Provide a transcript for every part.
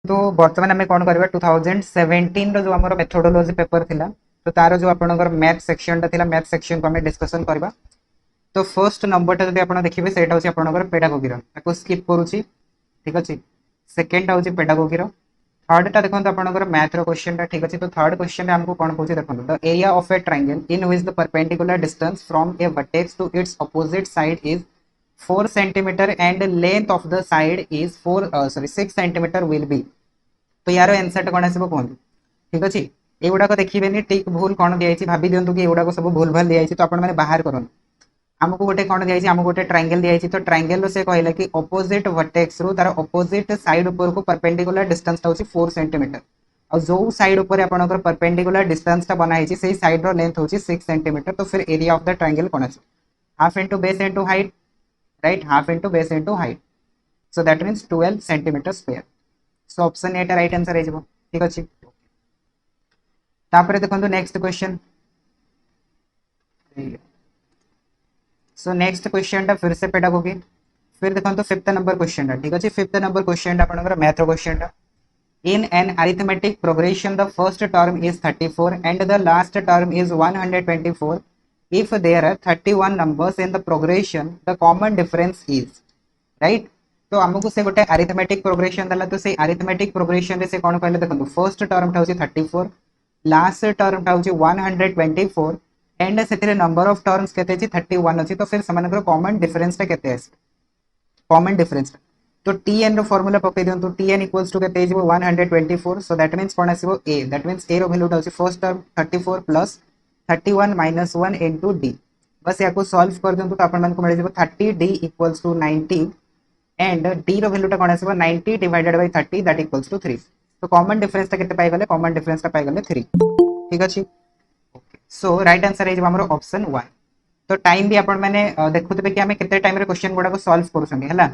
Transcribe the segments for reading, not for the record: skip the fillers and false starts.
तो बर्तमान आम कौन करवा 2017 रो जो आम मेथोडोलॉजी पेपर थिला तो तार जो आपनकर मैथ सेक्शन टा थिला मैथ सेक्शन को आम डिस्कशन करवा। तो फर्स्ट नंबर टा जदि आपन देखिबे सेटा होची आपनकर पेडागोगी रो ताको स्किप करूची ठीक अछि। सेकंड टा होची पेडागोगी रो। थर्ड टा देखंतु आपनकर मैथ रो क्वेश्चन टा ठीक अछि। तो थर्ड क्वेश्चन हमको कोन कहूची देखंतु the area of a triangle in which the perpendicular distance from a vertex to its opposite side is 4 centimetre and length of the side is 6 centimetre will be. तो यार आंसर कौन आसो कहूँ ठीक अच्छे। युवाक देखिए ठीक भूल कौन दिखाई भाभी दिंतु कि युवाक सब भूल भाल दिखाई तो आपने बाहर करूँ। आमको गोटे कौन दिखाई आमको गोटे ट्रायंगल दिखाई तो ट्रायंगल से कहला कि अपोजिट वर्टेक्स रू तार अपोजिट साइड ऊपर को परपेंडिकुलर डिस्टेंस टा 4 सेंटीमीटर और जो साइड ऊपर आपनकर परपेंडिकुलर डिस्टेंस टा बनाई से साइड रो लेंथ होची 6 सेंटीमीटर। तो फिर एरिया ऑफ द ट्रायंगल कौन आसो half into base into height right half into base into height so that means 12 centimetre square. So option A right answer हो ठीक अच्छे। तापर देखो next question. So next question फिर से पेडागोगी फिर देखो फिफ्थ नंबर क्वेश्चन ठीक अच्छे। फिफ्थ नंबर क्वेश्चन आपनकर math question in an arithmetic progression the first term is 34 and the last term is 124 if there are 31 numbers in the progression the common difference is right। तो आमको से गोटे arithmetic progression दला तो से arithmetic progression रे से कोन कहले देखो फर्स्ट टर्म टा होची 34 लास्ट टर्म टा होची 124 एंड सेथिरे नंबर ऑफ टर्म्स केते अछि 31 अछि। तो फिर समानकर कॉमन डिफरेंस टा केते अछि कॉमन डिफरेंस तो tn रो फार्मूला पके दियंतु tn इक्वल्स टू केते हिजबो 124 सो दैट मींस कोन आसीबो a दैट मींस a रो वैल्यू टा होची first term 34 plus 31 minus 1 into d बस याको सॉल्व कर दियंतु तो आपन मन को मिल जिवो 30d equals to 90 and d रो वैल्यू टा कोन आसीबो 90 divided by 30 that equals to 3। तो कॉमन डिफरेंस टा केते पाई गले कॉमन डिफरेंस टा पाई गले 3 ठीक अछि। Okay so right answer is हमरो ऑप्शन 1। तो टाइम भी आपण माने देखुतबे कि हमें केते टाइम रे क्वेश्चन गुडा को सॉल्व करूछंगे हला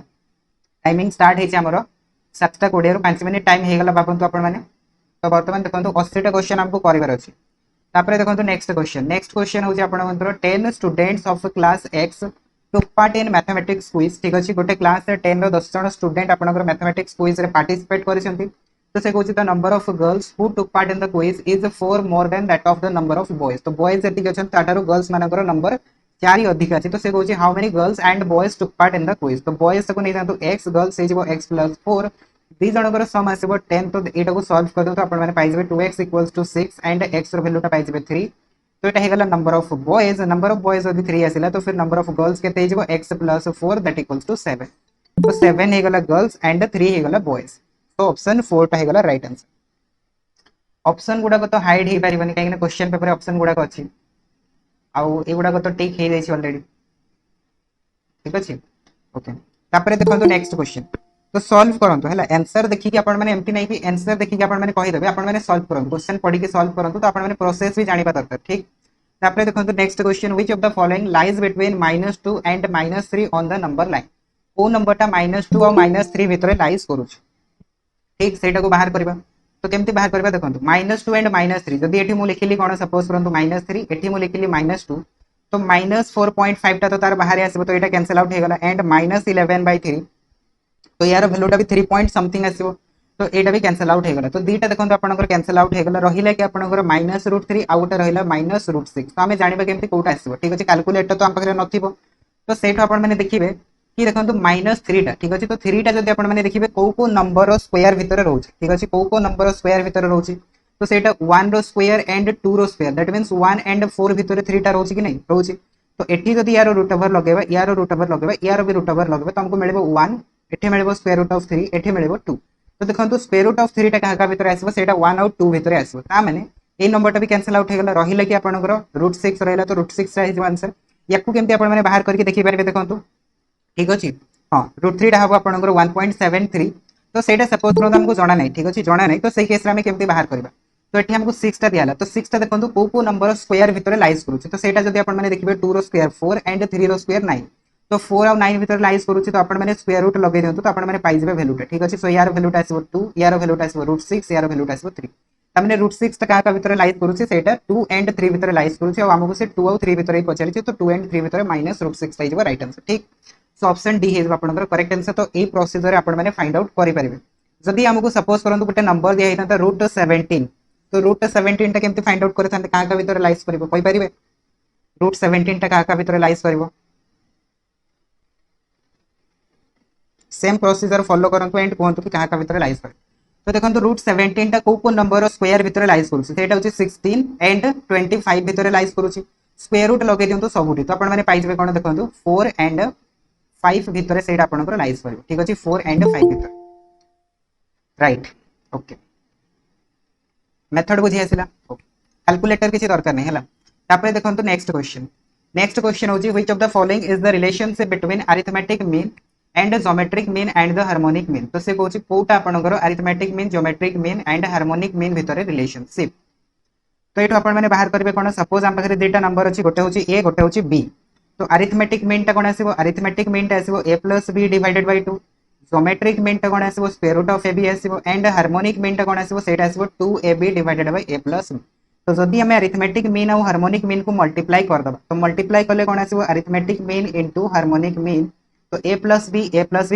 टाइमिंग स्टार्ट हेछि हमरो 7:20 रो 5 मिनिट टाइम हे गला बापंतु आपण माने। तो वर्तमान देखंतु 80 टा क्वेश्चन हमको करिवार अछि। तापरे देखंतु नेक्स्ट क्वेश्चन होछि आपण मानकर 10 students of class x took part in mathematics quiz ठीक अछि। गोटे क्लास रे 10 रो 10 जण स्टूडेंट आपनकर मैथमेटिक्स क्विज रे पार्टिसिपेट करिसंती। तो से कहूछि the number of girls who took part in the quiz is 4 more than that of the number of boys. तो बॉयज जति अछन ताटारो गर्ल्स मानकर नंबर 4 ही अधिक अछि। तो से कहूछि how many girls and boys took part in the quiz. तो बॉयज को नै जानतु x गर्ल्स हे जिवो x + 4 दी जनकर सम आसीबो 10। तो एटा को सॉल्व कर दो तो आपण माने पाइ जेबे 2x = 6 and x row value टा पाइ जेबे 3। तो ये हेगला नंबर ऑफ बॉयज यदि 3 आसिला तो फिर नंबर ऑफ गर्ल्स केते हेजिबो x + 4 दैट इक्वल्स टू 7। तो 7 हेगला गर्ल्स एंड 3 हेगला बॉयज। तो ऑप्शन 4 टा हेगला राइट आंसर। ऑप्शन गुडा को तो हाइड हे परिबनी काहे क्वेश्चन पेपर ऑप्शन गुडा को अछि आउ ए गुडा को तो टिक हे जाइछि ऑलरेडी ठीक अछि। ओके तापरे देखंतु नेक्स्ट क्वेश्चन तो सॉल्व करंतु हला आंसर देखि कि आपण माने एम्ति नै कि आंसर देखि कि आपण माने कहि देबे आपण माने सॉल्व करंतु क्वेश्चन पढि के सॉल्व करंतु तो आपण माने प्रोसेस भी जानिबा दरकार ठीक। तापरे देखंतु next question which of the following lies between -2 and -3 on the number line. ओ नंबर टा -2 और -3 भितरे लाइज करूछ ठीक सेटा को बाहर करबा। तो केमती बाहर करबा देखंतु -2 एंड -3 जदि एठी मु लिखिली कोन सपोज करंतु -3 एठी मु लिखिली -2 तो -4.5 टा तो तार बाहर आसीबो तो एटा कैंसिल आउट हे गला एंड -11/3 तो यार वैल्यू टा भी 3 पॉइंट समथिंग आसीबो तो एटा भी कैंसिल आउट हे गला। तो दीटा देखंतु आपनकर कैंसिल आउट हे गला रहिला कि आपनकर -√3 आ उटा रहिला -√6। तो हमें जानिबा केमती कोटा आसीबो ठीक अछि। कैलकुलेटर तो हम पाखरे नथिबो तो सेठो आपण माने देखिबे कि देखंतु -3 टा ठीक अछि। तो 3 टा जदि आपण माने देखिबे को नंबर रो स्क्वायर भीतर रहउछि ठीक अछि को नंबर रो स्क्वायर भीतर रहउछि तो सेटा 1 रो स्क्वायर एंड 2 रो स्क्वायर दैट मींस 1 एंड 4 भीतर 3 टा रहउछि कि नै रहउछि। तो एठी जदि यार रूट ओवर लगेबा यार रूट ओवर लगेबा यार भी रूट ओवर लगेबा तो हमको मिलेबो 1 एठी मिलेबो स्क्वायर रूट ऑफ 3 एठी मिलेबो 2। तो देखंतु स्क्वायर रूट ऑफ 3 टा काहा भीतर आसीबो सेटा 1 और 2 भीतर आसीबो ता माने ए नंबर टा भी कैंसिल आउट हे गला रहिला कि आपनकर √6 रहिला तो √6 रा हिज आंसर। याकू केमती आपण माने बाहर करके देखि पारबे देखंतु ठीक अछि। हां √3 टा हबो आपनकर 1.73 तो सेटा सपोज करो हमको जणा नै ठीक अछि जणा नै तो सेही केस रे हम केमती बाहर करबा। तो एठी हमको 6 टा दियाला तो 6 टा देखंतु को नंबर स्क्वायर भीतर लाइज करूछि तो सेटा जदि आपण माने देखिबे 2 रो स्क्वायर 4 एंड 3 रो स्क्वायर 9 तो 4 और 9 भीतर लाइज करूछि तो आपण माने स्क्वायर रूट लगे दियंतु तो आपण माने पाइ जेबे वैल्यू टा ठीक अछि। सो यार वैल्यू टा आसीबो 2 यार वैल्यू टा आसीबो √6 यार वैल्यू टा आसीबो 3 तमने √6 टा का भीतर लाइज करूछि सेटा 2 एंड 3 भीतर लाइज करूछि और हमको से 2 और 3 भीतर ही पचारि तो 2 एंड 3 भीतर -√6 पाइ जेबो राइट आंसर ठीक। सो ऑप्शन डी हे आपनकर करेक्ट आंसर। तो ए प्रोसीजर आपण माने फाइंड आउट करि परिबे जदि हमको सपोज करंतु गोटे नंबर दिया होता √17 तो √17 टा केमती फाइंड आउट करथांते काहा भीतर लाइज करिवो कोइ परिबे √17 टा काहा भीतर लाइज करिवो सेम प्रोसीजर फॉलो करंतु एंड कोंतु कि काहा भीतर लाइज कर तो देखंतु √17 टा को नंबर स्क्वायर भीतर लाइज करूछि सेटा होछि 16 एंड 25 भीतर लाइज करूछि स्क्वायर रूट लगे दियंतु सबुठी तो आपण माने पाइ जबे कोन देखंतु 4 एंड 5 भीतर सेटा आपनकर लाइज करिवो ठीक अछि 4 एंड 5 भीतर राइट ओके मेथड बुझी आसिला ओके कैलकुलेटर किसी दरकार नहीं हला तापरे देखंतु नेक्स्ट क्वेश्चन होजी which of the following is the relationship between arithmetic mean and geometric mean and the harmonic mean तो से कहूची कोटा आपनकर arithmetic mean geometric mean and harmonic mean भीतर रिलेशनशिप तो एठो आपण माने बाहर करबे कोन सपोज हम पाखरे दुटा नंबर अछि गोटे होची a गोटे होची b तो अरिथमेटिक मीन टा कोन आसीबो अरिथमेटिक मीन टा आसीबो a + b divided by 2 geometric mean टा कोन आसीबो स्क्वायर रूट ऑफ ab आसीबो एंड हार्मोनिक मीन टा कोन आसीबो सेटा आसीबो 2ab divided by a + b तो जदि हमें अरिथमेटिक मीन और हार्मोनिक मीन को मल्टीप्लाई कर दबा तो मल्टीप्लाई करले कोन आसीबो arithmetic mean into harmonic mean तो a + b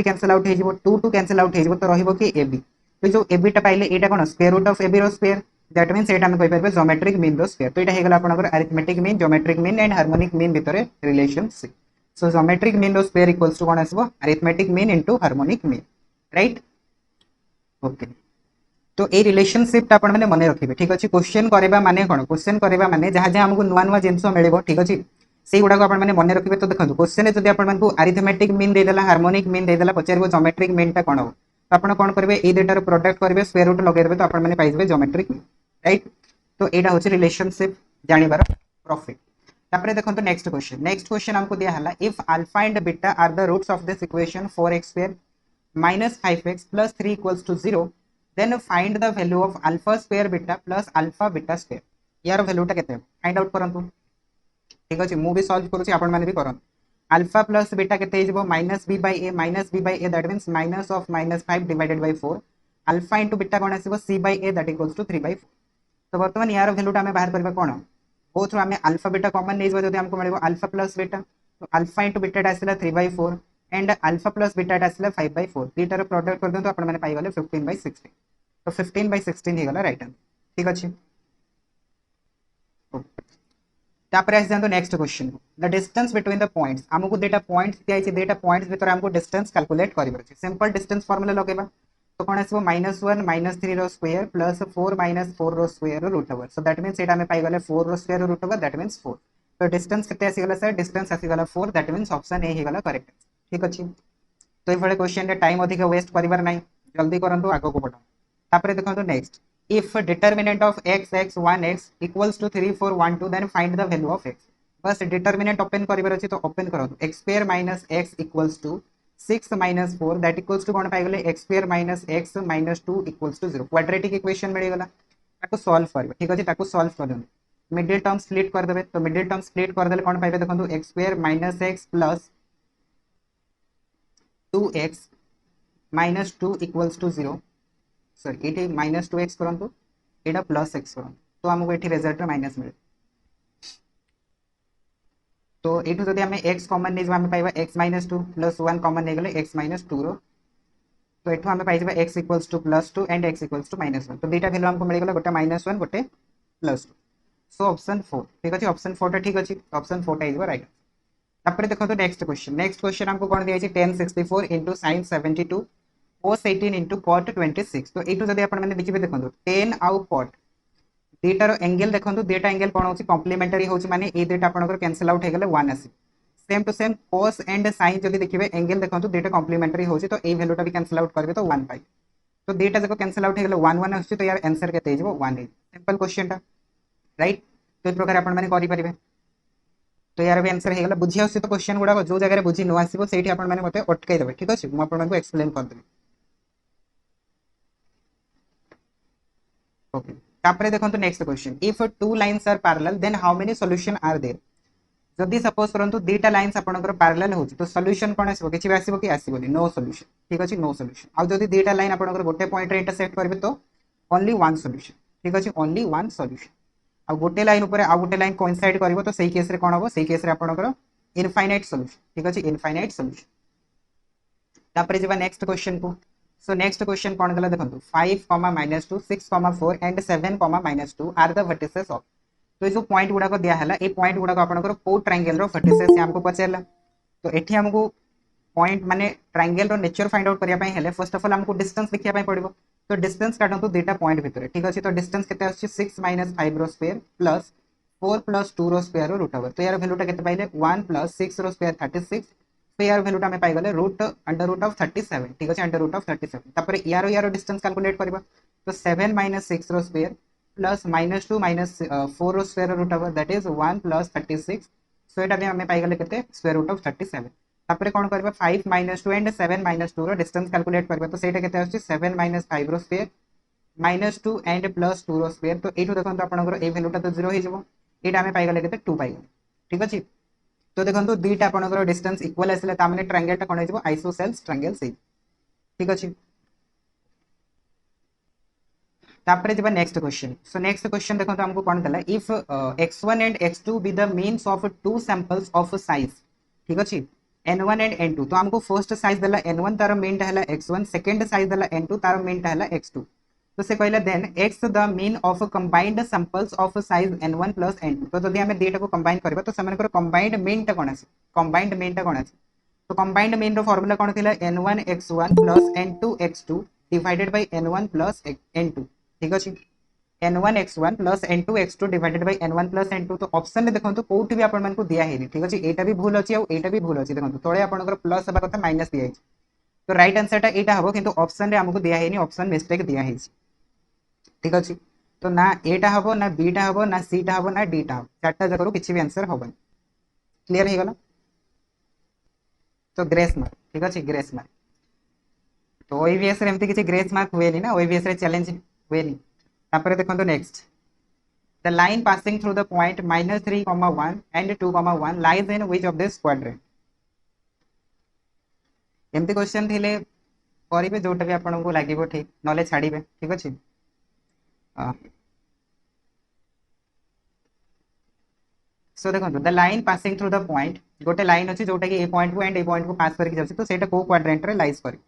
कैंसिल आउट हे जिवो 2 कैंसिल आउट हे जिवो तो रहिबो कि ab तो जो ab टा पाइले एटा कोन स्क्वायर रूट ऑफ ab रो स्क्वायर दैट मीन्स एटा हम कहि परबे ज्योमेट्रिक मीन रो स्क्वायर तो एटा हे गेला आपनकर arithmetic mean geometric mean and harmonic mean भीतर रिलेशनशिप सो ज्योमेट्रिक मीन रो स्क्वायर इक्वल्स टू कोन आसीबो arithmetic mean into harmonic mean right okay तो ए रिलेशनशिप आपण माने मने रखिबे ठीक अछि क्वेश्चन करबा माने कोन क्वेश्चन करबा माने जहा जहा हमकु नुवा नुवा जिंस मिलबो ठीक अछि सेही गुडा को आपण माने मने रखिबे तो देखंतु क्वेश्चन जदि आपण मानकु अरिथमेटिक मीन दे देला हार्मोनिक मीन दे देला पचारबो ज्योमेट्रिक मीन टा कोन हो तो आपण कोन करबे ए डेटा रो प्रोडक्ट करबे स्क्वायर रूट लगे देबे तो आपण माने पाइ जबे ज्योमेट्रिक मीन राइट तो एटा होछि रिलेशनशिप जानिबार प्रॉफिट तापरे देखंतु नेक्स्ट क्वेश्चन हमको दिया हला if alpha and beta are the roots of this equation 4x² minus 5x plus 3 equals to 0 then find the value of alpha square beta plus alpha beta square यार value टा केते find out करंतु ठीक अछि मु भी solve करूची आपण माने भी करन अल्फा प्लस बीटा केते हिजबो -b/a that means minus of -5 divided by 4 alpha into beta कोन आसीबो c/a दैट इक्वल्स टू 3/4 तो वर्तमान यार वैल्यू टा हमें बाहर करबा कोन बोथ रो हमें अल्फा बीटा कॉमन नै जबो जदि हमको मिलबो अल्फा प्लस बीटा तो अल्फा इनटू बीटा टा आसीला 3/4 एंड अल्फा प्लस बीटा टा आसीला 5/4 दीटार प्रोडक्ट कर दंतु आपण माने पाई गले 15/16 तो 15/16 हे गला राइट आंसर ठीक अछि तापरे आसी जानतो next question the distance between the points हमको डेटा पॉइंट्स दिया छै डेटा पॉइंट्स भीतर हमको डिस्टेंस कैलकुलेट करिबर छै सिंपल डिस्टेंस फार्मूला लगेबा तो कोन आसीबो -1 -3 रो स्क्वायर प्लस 4 -4 रो स्क्वायर रो root over so that means एटा में पाई गले 4 रो स्क्वायर रो रूट ओवर दैट मींस 4 तो डिस्टेंस केते आसी गला सर डिस्टेंस आसी गला 4 दैट मींस ऑप्शन ए हे गला करेक्ट ठीक अछि तो ए भले क्वेश्चन रे टाइम अधिक वेस्ट करिवार नै जल्दी करंतु आगो को बढ़ो तापरे देखंतु next if determinant of x 1x equals to 3 4 1 2 then find the value of x बस determinant ओपन करिवार अछि तो ओपन करंतु x square minus x equals to 6 minus 4 that equals to कोन पाइ गले x square minus x minus 2 equals to 0 quadratic equation मिल गला ताको solve करबे ठीक अछि ताको सॉल्व कर दन मिडिल टर्म स्प्लिट कर देबे तो मिडिल टर्म स्प्लिट कर देले कोन पाइबे देखंतु x square minus x plus 2x minus 2 equals to 0 sorry eighty minus 2x करंतु एटा प्लस x करंतु तो हमको एठी रिजल्ट रे माइनस मिले तो एठु जदि हमें x कॉमन नै हम पाइबा x - 2 प्लस 1 कॉमन नै गेले x - 2 रो तो एठु हमें पाइ जबा x = +2 एंड x = -1 तो दुटा वैल्यू हमको मिल गेला गोटे -1 गोटे +2 सो ऑप्शन 4 ठीक अछि ऑप्शन 4 टा ठीक अछि ऑप्शन 4 टा इज राइट तापर देखो तो नेक्स्ट क्वेश्चन हमको कोन दिया छै tan 64 * sin 72 cos 18 into cot 26 तो एटू जदि आपण माने देखिबे देखंतु tan आउ cot डेटा रो एंगल देखंतु डेटा एंगल कोन होची कॉम्प्लीमेंटरी होची माने ए डेटा आपनकर कैंसिल आउट हे गेले 1 आसी same to same cos and sin जदि देखिबे एंगल देखंतु डेटा कॉम्प्लीमेंटरी होची तो ए वैल्यूटा भी कैंसिल आउट करबे तो 1 पाइ तो डेटा जको कैंसिल आउट हे गेले 1 1 होची तो यार आंसर केते हिजबो 1 है सिंपल क्वेश्चन टा राइट तो इस प्रकार आपण माने करि परिबे तो यार भी आंसर हे गेला बुझी आसी तो क्वेश्चन गुडा जो जगह रे बुझी न आसीबो सेठी आपण माने मते अटकाई देबे ठीक अछि म आपण माने को एक्सप्लेन कर देबे ओके तापरे देखंतु next question if two lines are parallel then how many solution are there जदि सपोज करंतु दुटा लाइंस आपनकर पैरेलल होची तो सॉल्यूशन कोन आसीबो किछि भी आसीबो कि आसीबोनी नो सॉल्यूशन ठीक अछि नो सॉल्यूशन आ जदि दुटा लाइन आपनकर गोटे पॉइंट रे इंटरसेक्ट करबे तो ओनली वन सॉल्यूशन ठीक अछि ओनली वन सॉल्यूशन आ गोटे लाइन ऊपर आ गोटे लाइन कोइंसाइड करबो तो सही केस रे कोन होबो सही केस रे आपनकर इनफाइनाइट सॉल्यूशन ठीक अछि इनफाइनाइट सॉल्यूशन तापरे जेबा नेक्स्ट क्वेश्चन को सो नेक्स्ट क्वेश्चन कौन गला देखो 5 -2 6 4 and 7 -2 are the vertices of. तो ये जो पॉइंट गुड़ाक दिहला ये पॉइंट गुड़ाक आपंकर कौ ट्रायंगल रो वर्टिसेस हमको पचारा। तो ये हमको पॉइंट माने ट्रायंगल रो नेचर फाइंड आउट करने हेले फर्स्ट ऑफ ऑल हमको डिस्टेंस देखिया पड़ो। तो डिस्टेंस काटू दुईटा पॉइंट भितर ठीक अच्छे। तो डिस्टेंस केते आछी 6 - 5 रो स्क्वायर प्लस 4 + 2 रो स्क्वायर रो रूट ओवर। तो यार वैल्यूटा केते पाइले 1 + 6 रो स्क्वायर 36। तो यार वैल्यूटा हमें पाइगले √√37 ठीक अच्छे √37। तापर यार डिस्टेंस कैलकुलेट करबा। तो 7 - 6 रो स्क्वायर प्लस -2 - 4 रो स्क्वायर रो root over that is 1 + 36। So एटा भी हमें पाइगले केते स्क्वायर रूट ऑफ 37। तापर कोन करबा 5 - 2 एंड 7 - 2 रो डिस्टेंस कैलकुलेट करबा। तो सेटा केते आछी 7 - 5 रो स्क्वायर -2 एंड +2 रो स्क्वायर। तो एठो देखंतु आपनकर ए वैल्यूटा तो 0 हो जिवो। एटा हमें पाइगले केते 2 पाइगले ठीक अछि। तो देखंतु दुईटा आपनकर डिस्टेंस इक्वल आसिले ता माने ट्रायंगल टा कोन हो जिवो आइसोसेल्स ट्रायंगल से ठीक अछि। तापर जिबा next question. So next question देखंतु हमको कोन दला if x1 and x2 be the means of two samples of size ठीक अछि n1 एंड n2। तो हमको फर्स्ट साइज दला n1 तार मीन टा हला x1 सेकंड साइज दला n2 तार मीन टा हला x2। तो से कहला then x the mean of combined samples of size n1 + n2। तो जदि हमें दुईटा को कंबाइन करबा तो सेमानकर कंबाइंड मीन टा कोन आसी कंबाइंड मीन टा कोन आसी। तो कंबाइंड मीन रो फार्मूला कोन थिला n1 x1 + n2 x2 divided by n1 + n2 ठीक अछि। n1 x1 + n2 x2 divided by n1 + n2। तो ऑप्शन में देखंतु कोउठी भी आपन मन को दिया हेनी ठीक अछि। एटा भी भूल अछि और एटा भी भूल अछि। देखंतु तळे आपनकर प्लस हबा कथा माइनस दिया अछि। तो राइट आंसर टा एटा हबो किंतु ऑप्शन रे हमको दिया हेनी ऑप्शन मिस्टेक दिया हेछि ठीक अछि। तो ना एटा हबो ना बीटा हबो ना सीटा हबो ना डीटा हबो चारटा जकरो किछि भी आंसर हबो। क्लियर हे गला। तो ग्रेस मार्क ठीक अछि ग्रेस मार्क। तो ओईवीएस रे एमती किछि ग्रेस मार्क हुएनी ना ओईवीएस रे चैलेंज हुएनी। तापर देखंतु next the line passing through the point -3, 1 and 2, 1 lies in which of this quadrant। एमती क्वेश्चन थिले करिवे जोटा भी आपन को लागिवो ठीक नले छाड़ीबे ठीक अछि। सो देखंतु the line passing through the point गोटे लाइन अछि जोटा कि ए पॉइंट को एंड ए पॉइंट को पास करके जाउछि। तो सेटा को क्वाड्रेंट रे लाइज करी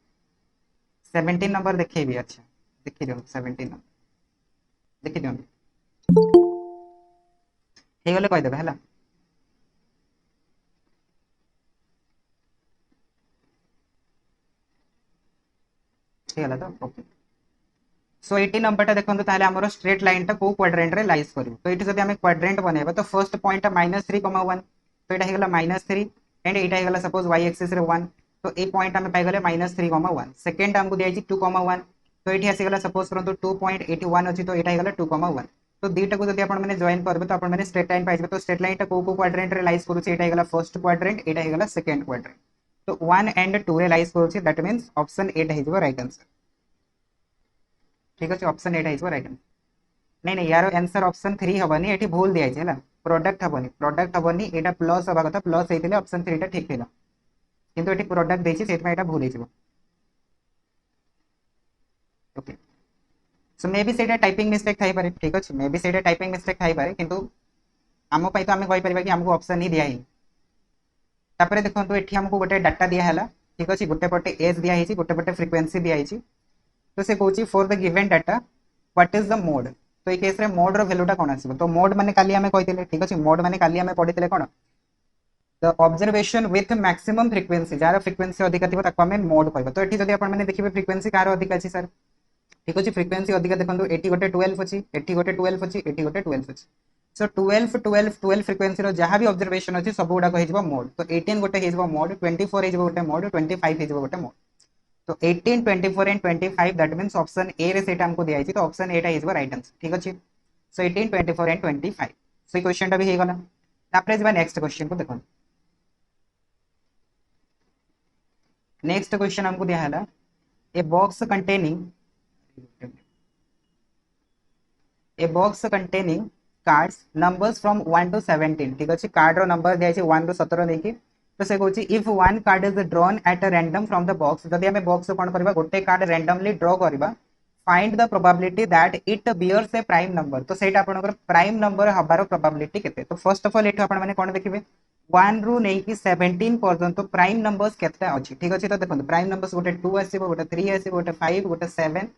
17 नंबर देखिए भी अच्छा देखि दियो 17 नंबर देखि दियो हे गले कहि देबे हला। हे गला तो ओके। सो 80 नंबर टा देखंतु ताले हमर स्ट्रेट लाइन टा को क्वाड्रेंट रे लाइज करिवो। तो एठी जदि हमें क्वाड्रेंट बनेबा तो फर्स्ट पॉइंट टा -3, 1। तो एटा हे गला -3 एंड एटा हे गला सपोज y एक्सिस रे 1। तो ए पॉइंट हमें पाइ गले -3, 1 सेकंड हमको दिया छि 2, 1। तो एठी आसी गला सपोज करंतु 2.81 अछि। तो एटा हे गला 2, 1। तो दीटा को जदि आपण माने जॉइन करबे तो आपण माने स्ट्रेट लाइन पाइबे। तो स्ट्रेट लाइन टा को क्वाड्रेंट रे लाइज करू छि एटा हे गला फर्स्ट क्वाड्रेंट एटा हे गला सेकंड क्वाड्रेंट। तो 1 एंड 2 रे लाइज करू छि दैट मींस ऑप्शन 8 हे जबो राइट आंसर ठीक अछि। ऑप्शन 8 हे जबो राइट आंसर। नहीं नहीं यार आंसर ऑप्शन 3 हबनी एठी भूल दिया छै हला प्रोडक्ट हबनी एटा प्लस हबा कथा प्लस हेतिले ऑप्शन 3 टा ठीक थिला किंतु एठी प्रोडक्ट देछि सेत में एटा भूल हेजिवो ओके। सो मे बी सेटा टाइपिंग मिस्टेक थाई पारे ठीक अछि मे बी सेटा टाइपिंग मिस्टेक थाई पारे किंतु आमो पई तो आमे कहि परिबा कि हमको ऑप्शन ही दिया ही। तापरे देखंतु एठी हमको गोटे डाटा दिया हला ठीक अछि गोटे पटे एज दिया हिची गोटे पटे फ्रीक्वेंसी दिया हिची। तो से कहूँ for the given data what is the mode. तो ये केस रे मोड रो वैल्यूटा कोन आसीबो। तो मोड माने काली हमें कहितले ठीक अछि मोड माने काली हमें पढितले कोन the observation with maximum frequency जार फ्रीक्वेंसी अधिक थिबो ताको हमें मोड कहबो। तो एठी जदि आपण माने देखिबे फ्रीक्वेंसी कार अधिक अछि सर ठीक अछि फ्रीक्वेंसी अधिक देखंतु एठी गोटे 12 अछि एठी गोटे 12 अछि एठी गोटे 12 अछि। सो 12 12 12 फ्रीक्वेंसी रो जहां भी ऑब्जर्वेशन अछि सब गुडा कहि जबो मोड। तो 18 गोटे हे जबो मोड 24 हे जबो गोटे मोड 25 हे जबो गोटे मोड। तो 18 24 and 25 that means option A रे सेटा हमको दिया तो ऑप्शन ए टा इज राइट आंसर ठीक अछि। सो 18 24 एंड 25 सो क्वेश्चन टा भी हे गला। तापरे जबा नेक्स्ट क्वेश्चन को देखो। नेक्स्ट क्वेश्चन हमको दिया हला a box containing cards numbers from 1 to 17 ठीक अछि। कार्ड रो नंबर दिया छै 1 रो 17 देखि। तो से कहूँ if one card is drawn at random from the box जदि हमें बॉक्स कौन करबा गोटे कार्ड रैंडमली ड्रॉ करबा find the probability that it bears a prime number. तो सेटा आपनकर प्राइम नंबर हबार प्रोबेबिलिटी केते। तो फर्स्ट ऑफ ऑल एठो आपण माने कोन देखिबे वन रु नहीं कि 17 पर्यंत प्राइम नंबर्स केतटा अछि ठीक अछि। तो देखो प्राइम नंबर्स गोटे 2 आसीबो, गोटे 3 आसीबो, गोटे 5, गोटे 7,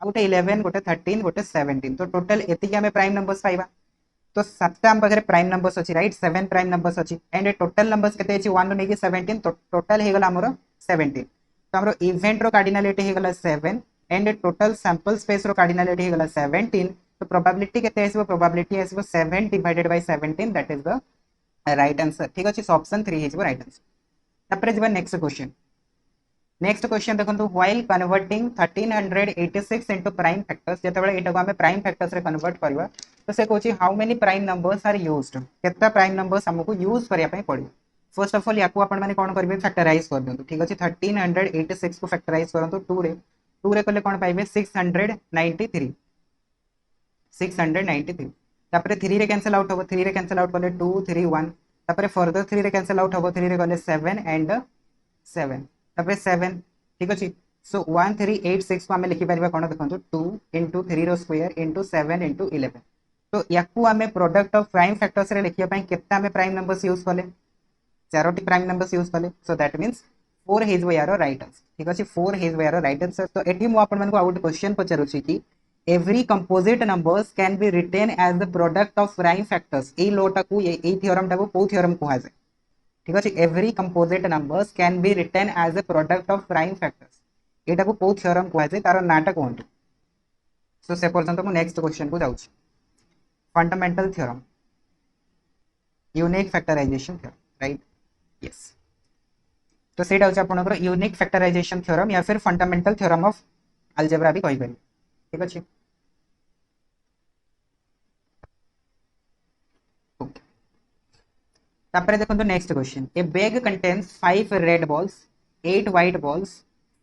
गोटे 11, गोटे 13, गोटे 17। तो टोटल एतिक हमें प्राइम नंबर्स पाइबा। तो सातटा हम पाखे प्राइम नंबर्स अच्छी राइट, 7 प्राइम नंबर्स अच्छी एंड टोटल नंबर्स केते अछि 1 नहीं कि 17। तो टोटल हे गला हमरो 17। तो हमरो इवेंट रो कार्डिनलिटी हे गला 7 एंड टोटल सैंपल स्पेस रो कार्डिनलिटी हे गला 17। तो प्रोबेबिलिटी केते आसीबो, प्रोबेबिलिटी आसीबो 7 divided by 17, that is the right answer ठीक अछि। So option 3 is right answer. तापर जेबा नेक्स्ट क्वेश्चन। नेक्स्ट क्वेश्चन देखंतु while converting 1386 into prime factors, जेतेबेले एटा को हमें प्राइम फैक्टर्स रे कन्वर्ट करबा तो से कहूची how many prime numbers are used, केतना प्राइम नंबर्स हमको यूज करिया पई पड़ियो। फर्स्ट ऑफ ऑल याकू आपण माने कोन करबे फैक्टराइज कर दियंतु ठीक अछि। 1386 को फैक्टराइज करंतु 2 रे कले कोन पाइबे 693 693। तापर 3 रे कैंसिल आउट होबो, 3 रे कैंसिल आउट कले 2 3 1। तापर फर्दर 3 रे कैंसिल आउट होबो, 3 रे गले 7 एंड 7 तापर 7 ठीक अछि। सो 1386 को हमें लिखि परिबा कोन देखंतु 2 into 3 रो स्क्वायर into 7 into 11। तो याकू हमें प्रोडक्ट ऑफ प्राइम फैक्टर्स रे लिखिया पई केतना हमें प्राइम नंबर्स यूज कले, चारोटी प्राइम नंबर्स यूज कले। सो दैट मींस 4 हिज वे यार राइट आंसर ठीक अछि। 4 हिज वे यार राइट आंसर। तो एठी मु आपण मन को आउट क्वेश्चन पचारुछि कि every composite numbers can be written as the product of prime factors। ए लोटा को ए थ्योरम टाको को थ्योरम को हाजे ठीक अछि। every composite numbers can be written as a product of prime factors, एटा को को थ्योरम को हाजे तार नाटा कोंतु। सो से पर्यंत मु नेक्स्ट क्वेश्चन को जाउछि। Fundamental theorem, unique factorisation theorem right yes. तो सेटा होछि आपनकर यूनिक फैक्टराइजेशन थ्योरम या फिर फंडामेंटल थ्योरम ऑफ अलजेब्रा भी कहि परिबे ठीक अछि। तापर देखो next question. A bag contains 5 red balls, 8 white balls,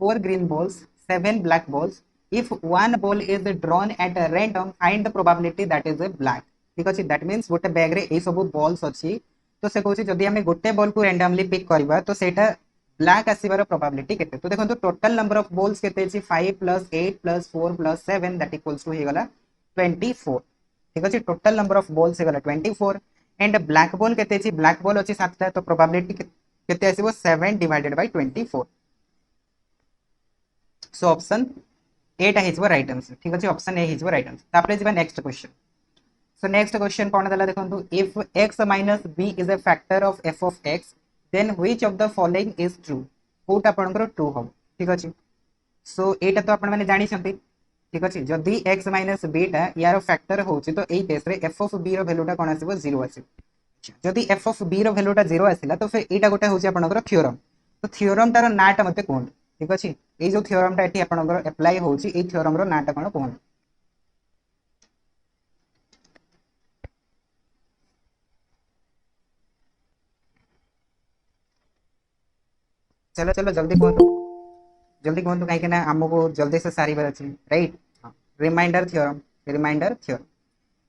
4 green balls, 7 black balls. If one ball is drawn at random find the probability that is A black ठीक अछि। That means गोटे बैग रे ए सब बॉल्स अछि। तो से कहूछि जदि हमें गोटे बॉल को रैंडमली पिक करबा तो सेटा ब्लैक आसीबार प्रोबेबिलिटी केते। तो देखो टोटल नंबर ऑफ बॉल्स केते अछि 5 + 8 + 4 + 7 दैट इक्वल्स टू हे गला 24 ठीक अछि। टोटल नंबर ऑफ बॉल्स हे गला 24 एंड ब्लैक बॉल केते अछि, ब्लैक बॉल अछि 7टा। तो प्रोबेबिलिटी केते आसीबो 7 डिवाइडेड बाय 24। सो ऑप्शन एटा हिजबो राइट आंसर ठीक अछि। ऑप्शन ए हिजबो राइट आंसर। तापरे जिबा next question. So next question कोन देला देखंतु if x - b is a factor of f of x then which of the following is true, कोटा आपनकर ट्रू हो ठीक अछि। सो एटा तो आपण माने जानि छथि ठीक अछि। जदि x - b टा यार फैक्टर होछि तो एई केस रे f of b रो वैल्यूटा कोन आसीबो 0 आसीबो। जदि f of b रो वैल्यूटा 0 आसिला तो फिर एटा गोटे होछि आपनकर थ्योरम। तो थ्योरम तार नाटा मते कोन ठीक अछि। ए जो थ्योरम टा एठी आपनकर अप्लाई होछि ए थ्योरम रो नाटा कोन कोन। चलो चलो जल्दी कहतु कहीं ना हमको जल्दी से सारी बार अच्छी right. Remainder theorem, remainder theorem,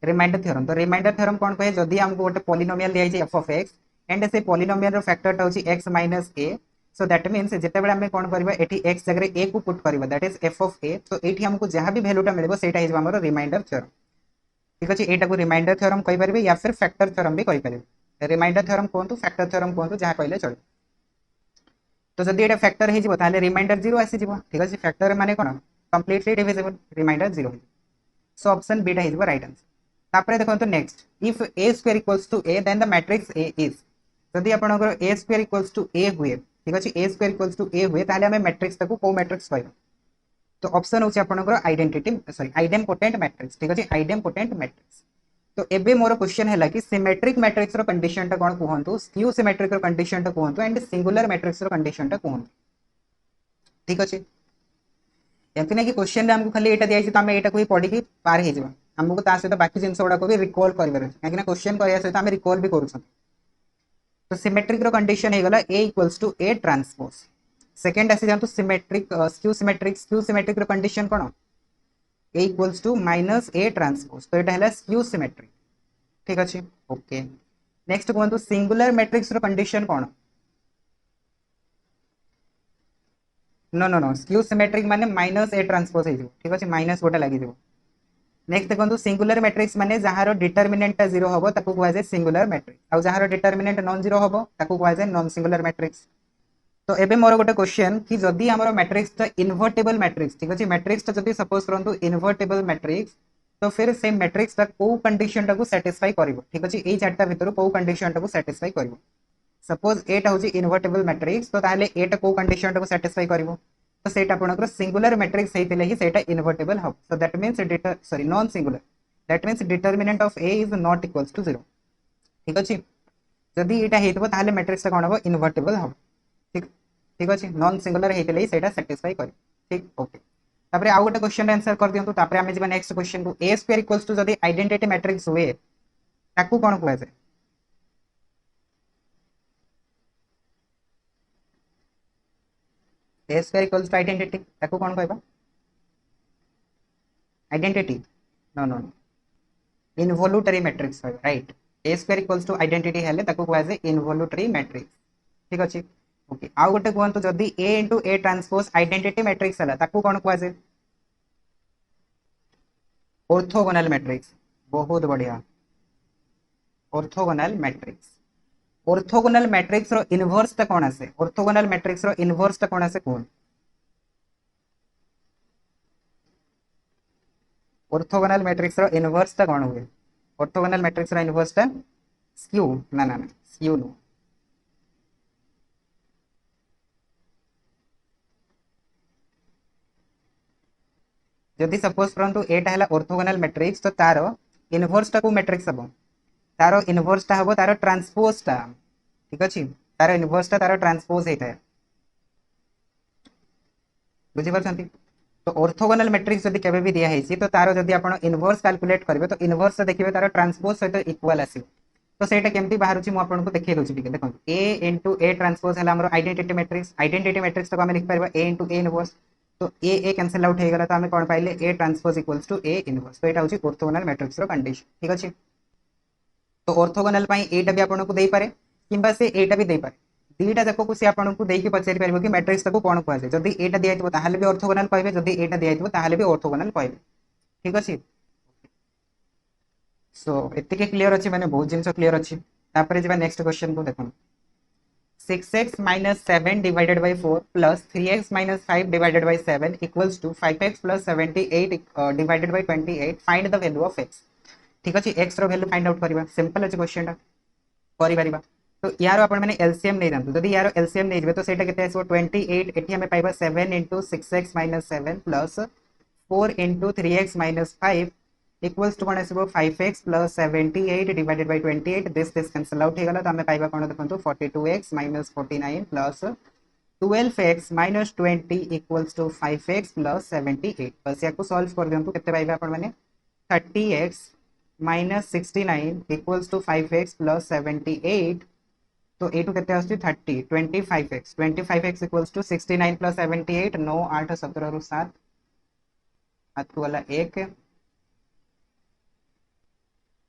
remainder theorem. तो रिमाइंडर थ्योरम कौन कहे जदि हमको गोटे पॉलिनोमियल दिया जाय f of x एंड से पॉलिनोमियल रो फैक्टरटा होची x minus a। So that means जेते बेले हमें कोन करबा एठी x जगह a को पुट करबा that is f of a। तो एठी हमको जहां भी वैल्यूटा मिलबो सेटा हिज हमरो रिमाइंडर थ्योरम ठीक अछि। एटा को रिमाइंडर थ्योरम कहि परबे या फिर फैक्टर थ्योरम भी कहि परबे। रिमाइंडर थ्योरम कोंतु फैक्टर थ्योरम कोंतु जहां कहले चल। तो जदि एटा फैक्टर हे जिवो ताले रिमाइंडर 0 आसी जिवो ठीक अछि। फैक्टर माने कोन completely divisible, remainder 0। So option B टा हिज राइट आंसर। तापरे देखो तो next if a square equals to a then the matrix a is. जदि आपनकर a square equals to a हुए ठीक अछि, a square equals to a हुए ताले हमें मैट्रिक्स ताको को मैट्रिक्स कहबो। तो ऑप्शन होछि आपनकर आइडेंटिटी सॉरी आइडेम्पोटेंट मैट्रिक्स ठीक अछि, आइडेम्पोटेंट मैट्रिक्स। तो एबे मोर क्वेश्चन हैला कि सिमेट्रिक मैट्रिक्स रो कंडीशन टा कोन कहंतु, स्क्यू सिमेट्रिक रो कंडीशन टा कहंतु एंड सिंगुलर मैट्रिक्स रो कंडीशन टा कहंतु ठीक अछि। एमती ना कि क्वेश्चन रे हमको खाली एटा दिया छै तो हम एटा को ही पढ़ी कि पार हे जेबा। हमको ता सहित बाकी जिंस गुडा को भी रिकॉल करबार अछि काहे कि क्वेश्चन करया सहित हम रिकॉल भी करू छ। तो सिमेट्रिक रो कंडीशन हे गला a equals to a transpose. Second आसी जानतो सिमेट्रिक स्क्यू सिमेट्रिक रो कंडीशन कोन a equals to minus a transpose. तो एटा हैला स्क्यू सिमेट्रिक ठीक अछि ओके। नेक्स्ट कोन सिंगुलर मैट्रिक्स रो कंडीशन कोन। No no no skew symmetric माने माइनस a ट्रांसपोज हे ठीक अछि, माइनस गोटा लागि जेबो नेक्स्ट देखो सिंगुलर मैट्रिक्स माने जहार डिटरमिनेंट 0 होबो ताकू कहै जे सिंगुलर मैट्रिक्स आ जहार डिटरमिनेंट नॉन जीरो होबो ताकू कहै जे नॉन सिंगुलर मैट्रिक्स। तो एबे मोर गोटे क्वेश्चन कि जदि हमर मैट्रिक्स ता इन्वर्टेबल मैट्रिक्स ठीक अछि मैट्रिक्स ता जदि सपोज करंतु इन्वर्टेबल मैट्रिक्स तो फिर से मैट्रिक्स ता को कंडीशन टा को सैटिस्फाई करिवो ठीक अछि एई चारटा भितर को कंडीशन टा को सैटिस्फाई करिवो। सपोज एटा होची इन्वर्टेबल मैट्रिक्स तो ताहले एटा को कंडीशन टा को सैटिस्फाई करिवो तो सेटा आपनकर सिंगुलर मैट्रिक्स हेतिले ही सेटा इन्वर्टेबल हो so that means non singular that means determinant of A is not equals to 0 ठीक अछि जदि एटा हेतबो ताहले मैट्रिक्स ता कोन हो इन्वर्टेबल हो ठीक ठीक अछि नॉन सिंगुलर हेतिले ही सेटा सैटिस्फाई करि ठीक ओके। तापरे आउ गोटे क्वेश्चन आंसर कर दियंतु तापरे हमें जिबा नेक्स्ट क्वेश्चन को ए स्क्वायर इक्वल्स टू जदि आइडेंटिटी मैट्रिक्स हुए ताकू कोन कहै छै A square equals to identity ताकू कोन कहबा identity no no involutory matrix right A square equals to identity हेले ताकू कहै छै इनवॉल्यूटरी मैट्रिक्स ठीक अछि ओके आउ गोटे कहंतु जदि ए into A transpose identity matrix हला ताकू कोन कहै छै ऑर्थोगोनल मैट्रिक्स बहुत बढ़िया ऑर्थोगोनल मैट्रिक्स ऑर्थोगोनल मैट्रिक्स रो इनवर्स ता कोन आसे ऑर्थोगोनल मैट्रिक्स रो इनवर्स ता कोन आसे कोन ऑर्थोगोनल मैट्रिक्स रो इनवर्स ता कोन हुए ऑर्थोगोनल मैट्रिक्स रो इनवर्स ता स्क्यू ना ना ना स्क्यू नो जदि सपोज करंतु एटा हला ऑर्थोगोनल मैट्रिक्स तो तारो इनवर्स ता को मैट्रिक्स हबो तारो इनवर्स ता हबो तारो ट्रांसपोज ता ठीक अछि तारो इनवर्स ता तारो ट्रांसपोज हेता है बुझि परछंती तो ऑर्थोगोनल मैट्रिक्स जदि केबे भी दिया हेछि तो तारो जदि आपण इनवर्स कैलकुलेट करबे तो इनवर्स देखिबे तारो ट्रांसपोज सहित इक्वल आसी तो सेटा केमती बाहर छि मु आपन को देखै दोछि ठीक देखो a ए ट्रांसपोज हला हमरो आइडेंटिटी मैट्रिक्स तो हम लिख परबा a ए इनवर्स तो ए कैंसिल आउट हे गला तो हमें कोन पाइले a transpose equals to a inverse तो एटा होछि ऑर्थोगोनल मैट्रिक्स रो कंडीशन ठीक अछि तो ऑर्थोगोनल पई एटा भी आपन को देई पारे किंबा से एटा भी देई पारे दीटा जाक को से आपन को देई के पचारि परबो कि मैट्रिक्स ताको कोन कहै छै जदि एटा दिया हेतबो ताहाले भी ऑर्थोगोनल कहबे जदि एटा दिया हेतबो ताहाले भी ऑर्थोगोनल कहबे ठीक अछि सो एतिके क्लियर अछि माने बहुत जिंस क्लियर अछि तापरे जेबा नेक्स्ट क्वेश्चन को देखो 6x minus 7 divided by 4 plus 3x minus 5 divided by 7 equals to 5x plus 78 divided by 28 find the value of x ठीक अछि x रो वैल्यू फाइंड आउट करबा सिंपल अछि क्वेश्चन टा करि परिबा तो यार अपन माने एलसीएम नै जानतु जदि यार एलसीएम नै जबे तो सेटा केते आसो 28 एठी हमें पाइबा 7 6x 7 plus 4 3x 5 equals to cone आसबो 5x plus 78 divided by 28 this cancel out हे गला तो हमें पाइबा कोन देखंतु 42x 49 plus 12x minus 20 equals to 5x plus 78 बस याको सॉल्व कर दियंतु केते पाइबा अपन माने 30x minus 69 equals to 5x plus 78 तो ए टू केते आछी 30 25x equals to 69 plus 78 9 8 17 रु 7 हाथ को वाला 1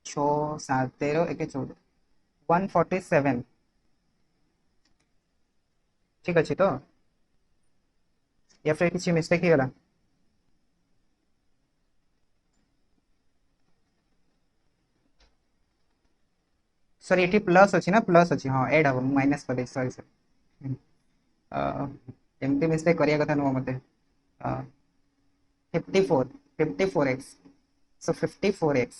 6 7 13 1 14 147 ठीक अछि तो या फिर किछि मिस्टेक ही गला सॉरी एटी प्लस अछि ना प्लस अछि हां ऐड हम माइनस कर दे सॉरी सॉरी एमती मिस्टेक करिया कथा नो मते 54x सो 54x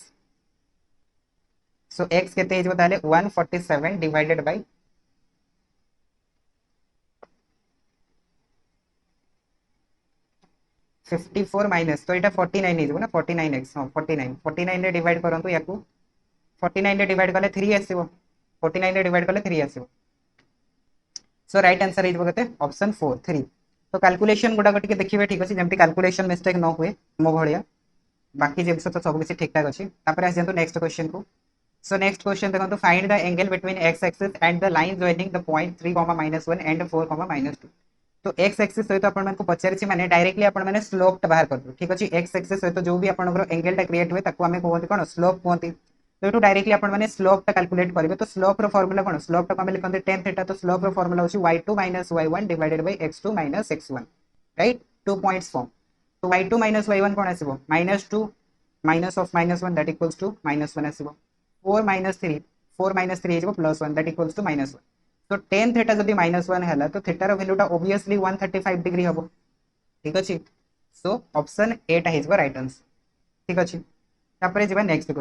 सो x केते इज बताले 147 डिवाइडेड बाय 54 माइनस तो एटा 49 इज ना 49x हां 49 रे डिवाइड करंतु याकू 49 रे डिवाइड करले 3 आसीबो 49 रे डिवाइड करले 3 आसीबो सो राइट आंसर इज बगते ऑप्शन 4 3 तो कैलकुलेशन गुडा गटिके देखिबे ठीक अछि जेमति कैलकुलेशन मिस्टेक न हुए मो भलिया बाकी जिंस तो सब किसी ठीक ठाक अछि तापर आसी जंतु नेक्स्ट क्वेश्चन को सो नेक्स्ट क्वेश्चन देखो find the angle between x axis and the line joining the point 3, -1 and 4, -2 तो x एक्सिस सहित अपन मन को पचारछि माने डायरेक्टली अपन माने स्लोप टा बाहर कर दो ठीक अछि x एक्सिस सहित जो भी अपन एंगल टा क्रिएट हुए ताको हमें कहते कोन स्लोप कहते तो एटू डायरेक्टली अपन माने स्लोप टा कैलकुलेट करबे तो स्लोप रो फार्मूला कोन स्लोप टा हम लिखते tan थीटा तो स्लोप रो फार्मूला होछि y2 - y1 divided by x2 - x1 right 2 points form तो y2 - y1 कोन आसीबो -2 minus of -1 that equals to -1 आसीबो 4 - 3 हो +1 दैट इक्वल्स टू -1 तो tan थीटा जदी -1 हैला तो थीटार वैल्यूटा ऑब्वियसली 135 डिग्री हबो ठीक अछि सो ऑप्शन ए टा हिजबो राइट आंसर ठीक अछि तापरे जेबा नेक्स्ट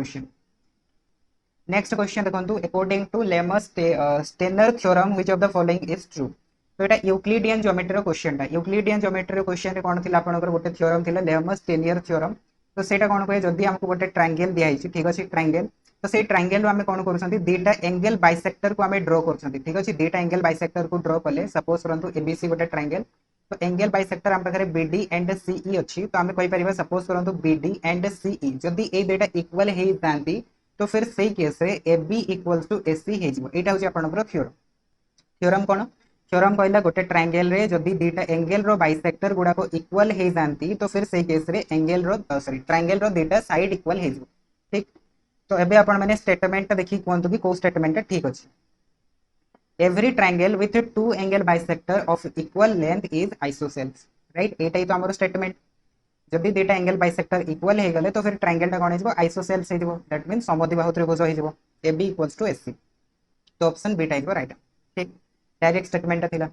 क्वेश्चन देखंतु according to Lehmus Steiner theorem which of the following is true तो एटा यूक्लिडियन ज्योमेट्री रो क्वेश्चन टा यूक्लिडियन ज्योमेट्री रो क्वेश्चन रे कोन थिला आपनकर गोटे थ्योरम थिला लेमस स्टेनर थ्योरम तो सेटा कोन कहे जदी हमको गोटे ट्रायंगल दिया हिची ठीक अछि ट्रायंगल तो सेई ट्रायंगल रो हमें कोन करछंती दीटा एंगल बाइसेक्टर को हमें ड्रॉ करछंती ठीक अछि दीटा एंगल बाइसेक्टर को ड्रॉ कले सपोज करंतु एबीसी गोटे ट्रायंगल तो एंगल बाइसेक्टर हम पाखरे बीडी एंड सीई अछि तो हमें कहि परिबा सपोज करंतु बीडी एंड सीई जदी ए दुटा इक्वल हे जानती तो फिर सही केस रे A B equals to AC हे जिवो एटा होची आपनकर थ्योरम थ्योरम कोन थ्योरम कहला गोटे ट्रायंगल रे जदी दीटा एंगल रो बाइसेक्टर गुडा को इक्वल हे जानती तो फिर सही केस रे एंगल रो सॉरी ट्रायंगल रो दीटा साइड इक्वल हे जिवो ठीक तो एबे आपण माने स्टेटमेंट देखि कोंतु कि को स्टेटमेंट ठीक अछि every triangle with two angle bisector of equal length is isosceles right एटा ही तो हमर स्टेटमेंट जब दुटा एंगल बाइसेक्टर इक्वल हे गले तो फिर ट्रायंगल टा कोन हेजबो आइसोसेल्स हेजबो दैट मींस समद्विबाहु त्रिभुज हेजबो AB इक्वल्स टू AC तो ऑप्शन बी टाइप राइट ठीक डायरेक्ट स्टेटमेंट थिला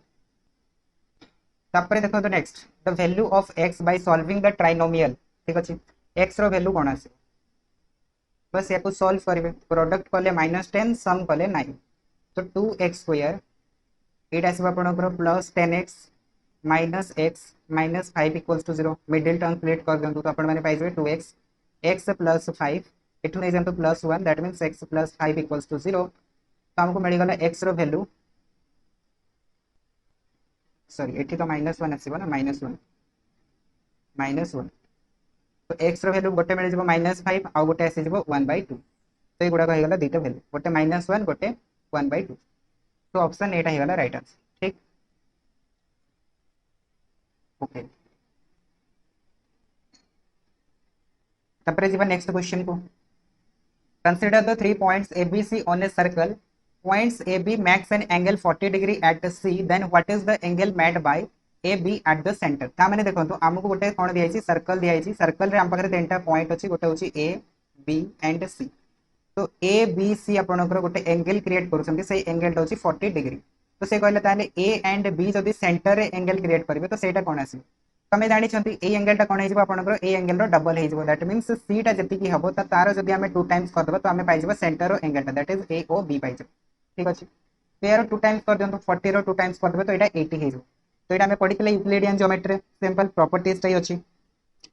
तापर देखो तो next the value of x by solving the trinomial ठीक अछि x रो वैल्यू कोन आसे बस याको सॉल्व करबे प्रोडक्ट कले -10 सम कले 9 तो 2x स्क्वायर एटा आसीबो आपनकर +10x -x -5 equals to 0 middle term create कर दंतु तो अपन माने पाइबे 2x x + 5 एठु नै जानतो +1 that means x + 5 equals to 0 तो हमको मिल गला x रो वैल्यू सॉरी एठी तो -1 आसीबो ना -1 तो x रो वैल्यू गोटे मिल जिवो -5 आ गोटे आसी जिवो 1/2 तो ए गुडा कहि गला दीटा वैल्यू गोटे -1 गोटे 1/2 तो ऑप्शन एटा ही गला राइट आंसर ठीक ओके तापर जीवा नेक्स्ट क्वेश्चन को consider the 3 points ABC on a circle points AB makes an angle 40 degree at C then what is the angle made by AB at the center ता माने देखंतु हमको गोटे कोन दिया छि सर्कल दिया छि सर्कल रे हम पाखरे तीनटा पॉइंट अछि गोटे होछि A B एंड C तो A B C आपनकर गोटे एंगल क्रिएट करूछंती सेही एंगल होछि 40 डिग्री तो से कहले ताले A एंड B जदी सेंटर रे एंगल क्रिएट करबे तो सेटा कोन आसी तमे जानि छंती ए एंगल टा कोन हे जिवो आपनकर ए एंगल रो डबल हे जिवो दैट मींस सी टा जति की हबो त तारो जदी हमें 2 टाइम्स कर देबो तो हमें पाइ जिवो सेंटर रो एंगल टा that is A O B पाइ जिवो ठीक अछि तो यार 2 टाइम्स कर देंतो 40 रो 2 टाइम्स कर देबे तो एटा 80 हे जिवो तो एटा हमें पढितले यूक्लिडियन ज्योमेट्री सिंपल प्रॉपर्टीज टाइ अछि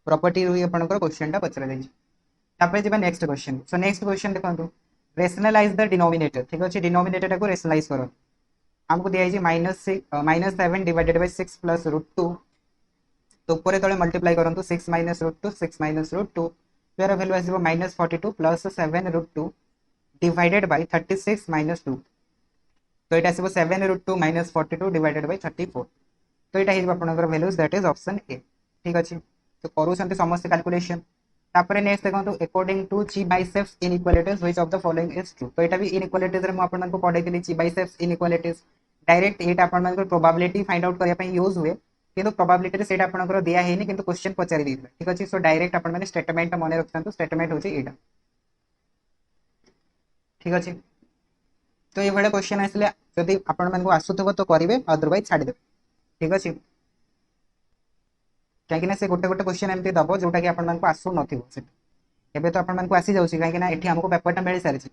प्रॉपर्टी रो आपनकर क्वेश्चन टा पचरा जाय तापर जेबा next question so next question देखंतु रेशनलाइज द डिनोमिनेटर ठीक अछि डिनोमिनेटर को रेशनलाइज करो हमको दिया है -7 डिवाइडेड बाय 6 प्लस √2 तो ऊपर तले मल्टीप्लाई करंतु 6 - √2 6 - √2 तो यार वैल्यू आसीबो -42 प्लस 7 √2 डिवाइडेड बाय 36 - 2 तो एटा आसीबो 7 √2 - 42 डिवाइडेड बाय 34 तो एटा हिजबो आपनकर values that is option A ठीक अछि तो करू संते समस्त कैलकुलेशन तापर नेक्स्ट देखंतु अकॉर्डिंग टू ची biceps inequalities which of the following is true तो एटा भी इनइक्वालिटीज रे म आपन को पढाई देली ची बाइसेप्स इनइक्वालिटीज डायरेक्ट एटा आपन को प्रोबेबिलिटी फाइंड आउट करिया पई यूज हुए किंतु प्रोबेबिलिटी रे सेटा आपन को दिया हेनी किंतु क्वेश्चन पचारि दिला ठीक अछि सो डायरेक्ट आपन माने स्टेटमेंट मने रखतंतु स्टेटमेंट होची एटा ठीक अछि तो ये बडे क्वेश्चन आसले जदी आपन मन को आसुथबो तो करिवे अदरवाइज छाडी देबे ठीक अछि काहेकि से गोटे गोटे क्वेश्चन एमती दबो जोटा कि आपन मन को आसु नथिबो से एबे तो आपन मन को आसी जाउची काहेकि एठी हमको पेपर टा मिली सारिची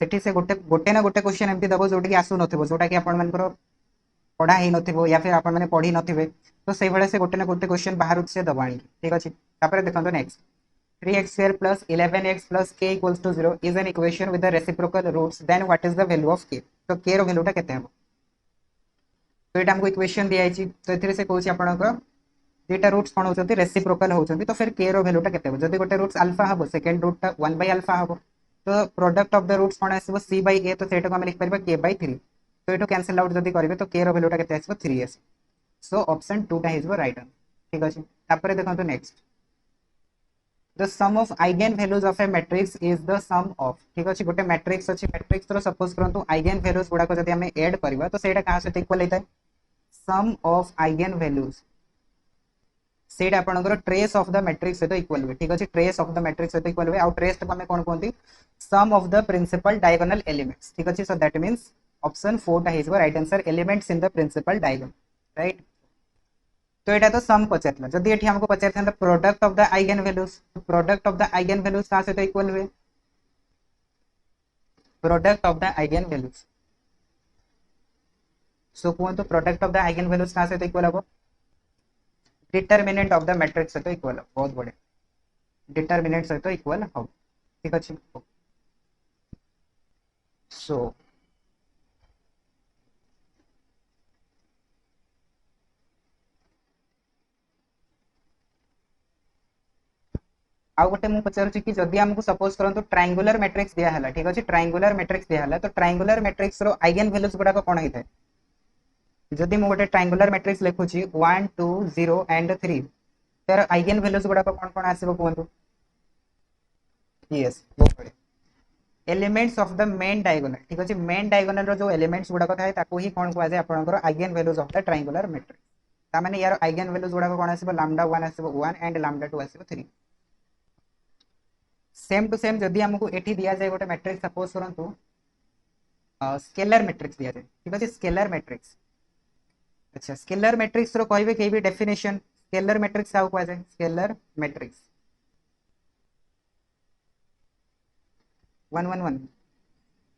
सेठी से गोटे गोटे ना गोटे क्वेश्चन एमती दबो जोटा कि आसु नथिबो जोटा कि आपन मन को पढ़ा ही नथिबो या फिर आपन माने पढ़ी नथिबे तो सेही बळे से गोटे ना गोटे क्वेश्चन बाहर से दबाणी ठीक अछि तापर देखंतो next 3x² plus 11x plus k equals to 0 is an equation with the reciprocal roots then what is the value of k तो k रो वैल्यू टा केते हबो तो एटा हमको इक्वेशन दिया आइची तो एथिरे से कहूची आपन को डेटा रूट्स कोन होचंती रेसिप्रोकल होचंती तो फिर k रो वैल्यू टा केते हबो जदी गोटे रूट्स अल्फा हबो सेकंड रूट टा 1/अल्फा हबो तो प्रोडक्ट ऑफ द रूट्स कोन आसीबो c/a तो सेटा को हम लिख परबा k/3 तो एटो कैंसिल आउट जदी करबे तो k रो वैल्यू टा केते आसीबो 3 आसी सो ऑप्शन 2 टा हिजबो राइट आंसर ठीक अछि तापर देखंतो next the sum of eigen values of a matrix is the sum of ठीक अछि गोटे मैट्रिक्स अछि मैट्रिक्स रो सपोज करंतु eigen values गुडा को जदी हमें ऐड करबा तो सेटा कहां से इक्वल हेतै sum of eigen values सेटा आपनकर ट्रेस ऑफ द मैट्रिक्स सहित इक्वल हुए। ठीक अछि, ट्रेस ऑफ द मैट्रिक्स सहित इक्वल हुए। आ ट्रेस को हमें कोन कोनती sum of the principal diagonal elements. ठीक अछि, सो दैट मींस ऑप्शन 4 टा हिजबो right answer, elements in the principal diagonal. Right, तो एटा तो सम पचारला। जदि एठी हमको पचारथांता product of the eigen values, तो product of the eigen values ता सहित इक्वल हुए। Product of the eigen values, so कहतो product of the eigen values ता सहित इक्वल हबो डिटरमिनेंट ऑफ द मैट्रिक्स सहित इक्वल। बहुत बढ़िया, डिटरमिनेंट सहित इक्वल हबो। ठीक अछि, सो आउ गोटे मु पचारुछि कि जदि हमको सपोज करंतु ट्रायंगुलर मैट्रिक्स दिया हला। ठीक अछि, ट्रायंगुलर मैट्रिक्स दिया हला, तो ट्रायंगुलर मैट्रिक्स रो आइगन वैल्यूज गुडा को कोन हिते। जदि मु गोटे ट्रायंगुलर मैट्रिक्स लिखुछि 1 2 0 एंड 3, तर आइगन वैल्यूज गुडा को कोन कोन आसीबो कहंतु। यस, बहुत बढ़िया। Elements of the main diagonal. ठीक अछि, मेन डायगोनल रो जो एलिमेंट्स गुडा को थाए ताको ही कोन कहै छै आपनकर eigen values of the triangular matrix. ता माने यार आइगन वैल्यूज गुडा को कोन आसीबो, लैम्डा 1 आसीबो 1 एंड लैम्डा 2 आसीबो 3। सेम टू सेम जदि हमको एठी दिया जाय गोटे मैट्रिक्स सपोज करंतु स्केलर मैट्रिक्स दिया जाय। ठीक अछि, स्केलर मैट्रिक्स। अच्छा, स्केलर मैट्रिक्स रो कहबे के भी डेफिनेशन, स्केलर मैट्रिक्स का कहै छै स्केलर मैट्रिक्स 1 1 1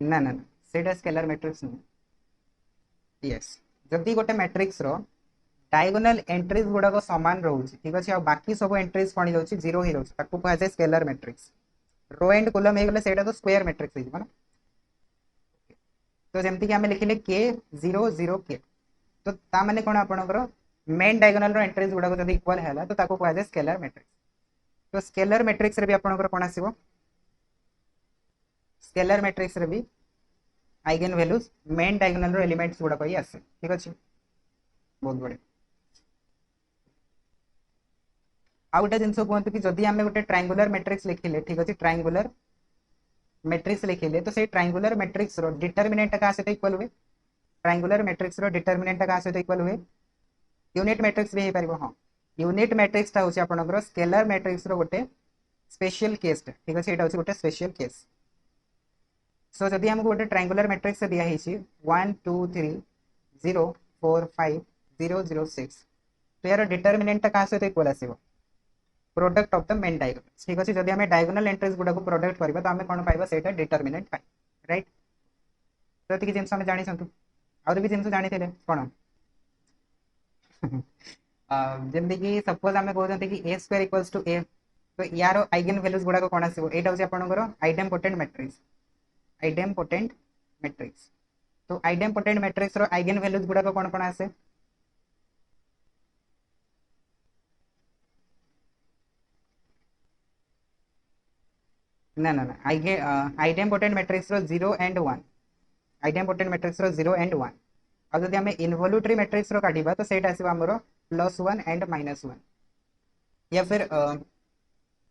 ना ना ना, सेटा स्केलर मैट्रिक्स न। यस, जदि गोटे मैट्रिक्स रो डायगोनल एंट्रीज गुडा को समान रहउछि। ठीक अछि, आ बाकी सब एंट्रीज कोन जाउछि जीरो ही रहउछि, ताको कहै छै scalar matrix. Row and column हे गेले सेटा तो स्क्वायर मैट्रिक्स हे ना। तो जेमति कि हमें लिखिले k 0 0 k, तो ता माने कोन आपनकर मेन डायगोनल रो एंट्रीज गुडा को जदि इक्वल हैला तो ताको कहै छै स्केलर मैट्रिक्स। तो स्केलर मैट्रिक्स रे भी आपनकर कोन आसीबो, स्केलर मैट्रिक्स रे भी आइगन वैल्यूज मेन डायगोनल रो एलिमेंट्स गुडा को ही आसे। ठीक अछि, बहुत बढ़िया। आ गोटे जिनस कहते कि जदि आम गोटे ट्रायंगुलर मैट्रिक्स लिखिले। ठीक अच्छे, ट्रायंगुलर मैट्रिक्स लिखिले तो से ट्रायंगुलर मैट्रिक्स रो डिटरमिनेंट का सहित इक्वल हुए। ट्रायंगुलर मैट्रिक्स रो डिटरमिनेंट का सहित इक्वल हुए। यूनिट मैट्रिक्स भी हे पारिबो। हां, यूनिट मैट्रिक्स ता होची आपनकर स्केलर मैट्रिक्स रो गोटे स्पेशल केस। ठीक अच्छे, एटा होची गोटे स्पेशल केस। सो जदि हमको गोटे ट्रायंगुलर मैट्रिक्स दिया हिची 1 2 3 0 4 5 0 0 6, तो यार डिटरमिनेंट का सहित इक्वल आसीबो product of the main diagonal. ठीक अच्छे, जदि हमें डायगोनल एंट्रीज गुडा को प्रोडक्ट करबा तो हमें कोन पाइबा सेटा डिटरमिनेंट पाइ। राइट, तो एतिकी जिनस हम जानि सन्तु। और भी जिनस जानि थिले कोन जेमति कि सपोज हमें कहते कि a square equals to a, तो यार आइगन वैल्यूज गुडा को कोन आसीबो, एटा होची आपनकर आइडेम्पोटेंट मैट्रिक्स। आइडेम्पोटेंट मैट्रिक्स, तो आइडेम्पोटेंट मैट्रिक्स रो आइगन वैल्यूज गुडा को कोन कोन आसे। ना ना ना, आइडेम्पोटेंट मैट्रिक्स रो 0 एंड 1, आइडेम्पोटेंट मैट्रिक्स रो 0 एंड 1। और जदि हमें इनवॉल्यूटरी मैट्रिक्स रो काढिबा तो सेटा आसीबा हमरो +1 एंड -1, या फिर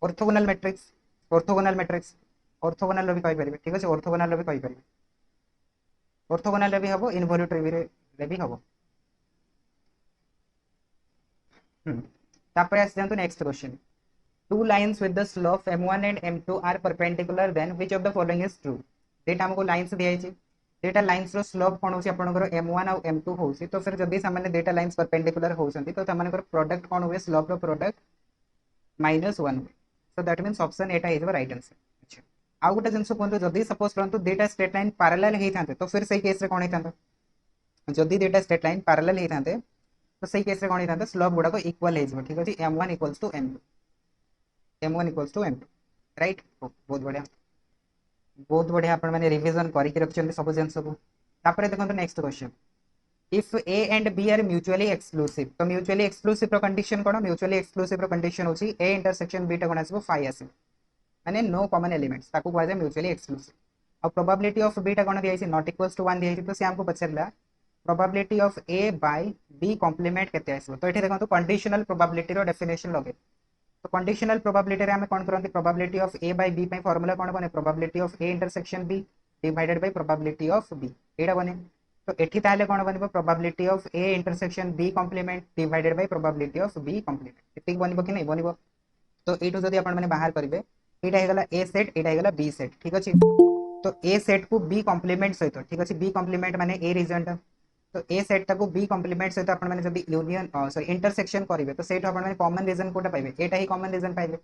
orthogonal matrix. Orthogonal matrix, orthogonal रो भी कहि परिबे। ठीक अछि, ऑर्थोगोनल रो भी कहि परिबे, ऑर्थोगोनल रे भी हबो, इनवॉल्यूटरी रे भी हबो। तापर आसी जानतो next question. Two lines with the slope m1 and m2 are perpendicular, then which of the following is true? Data हमको लाइंस दिया है। डेटा लाइंस रो स्लोप कोन होसी आपनकर m1 और m2 होसी, तो फिर जदी सामान्य डेटा लाइंस परपेंडिकुलर होसंती तो तमनकर प्रोडक्ट कोन हुए, स्लोप रो product -1। So that means option एटा इज द राइट आंसर। अच्छा, आ गोटे जिंस कोन, जदी सपोज करंतु डेटा स्ट्रेट लाइन पैरेलल हे थांते तो फिर सही केस रे कोन हे थांता। जदी डेटा स्ट्रेट लाइन पैरेलल हे थांते तो सही केस रे कोन हे थांता, स्लोप गुडा को इक्वल हे जबो। ठीक अछि, m1 equals to m2, m1 equals to m2। Right, बहुत बढ़िया, बहुत बढ़िया। आपण माने रिवीजन करि के रखछन सब जिंस को। तापर देखंतु next question. If a and b are mutually exclusive, तो म्यूचुअली एक्सक्लूसिव रो कंडीशन कोन, म्यूचुअली एक्सक्लूसिव रो कंडीशन होची a इंटरसेक्शन b टा कोन आसीबो phi आसीबो, माने नो कॉमन एलिमेंट्स, ताको कहै छै म्यूचुअली एक्सक्लूसिव। और प्रोबेबिलिटी ऑफ b टा कोन दिया छै नॉट इक्वल्स टू 1 दिया छै, तो से हमको पछरला probability of a by b complement केते आसीबो। तो एठी देखंतु कंडीशनल प्रोबेबिलिटी रो डेफिनेशन लगे। तो कंडीशनल प्रोबेबिलिटी रे हम कोन करंती, probability of a by b पे फार्मूला कोन बने, probability of a intersection b divided by probability of b, एटा बने। तो एठी ताले कोन बनबो probability of A intersection B complement divided by probability of B complement एतिक बनबो कि नहीं बनबो। तो एठू जदि आपण माने बाहर करिवे एटा हेगला ए सेट एटा हेगला बी सेट ठीक अछि। तो ए सेट को बी कॉम्प्लीमेंट सहित ठीक अछि बी कॉम्प्लीमेंट माने ए रिजल्ट। तो ए सेट टाको बी कॉम्प्लीमेंट सहित आपण माने जदि यूनियन सॉरी इंटरसेक्शन करिवे तो सेट आपण माने कॉमन रीजन कोटा पाइबे एटा ही कॉमन रीजन पाइबे।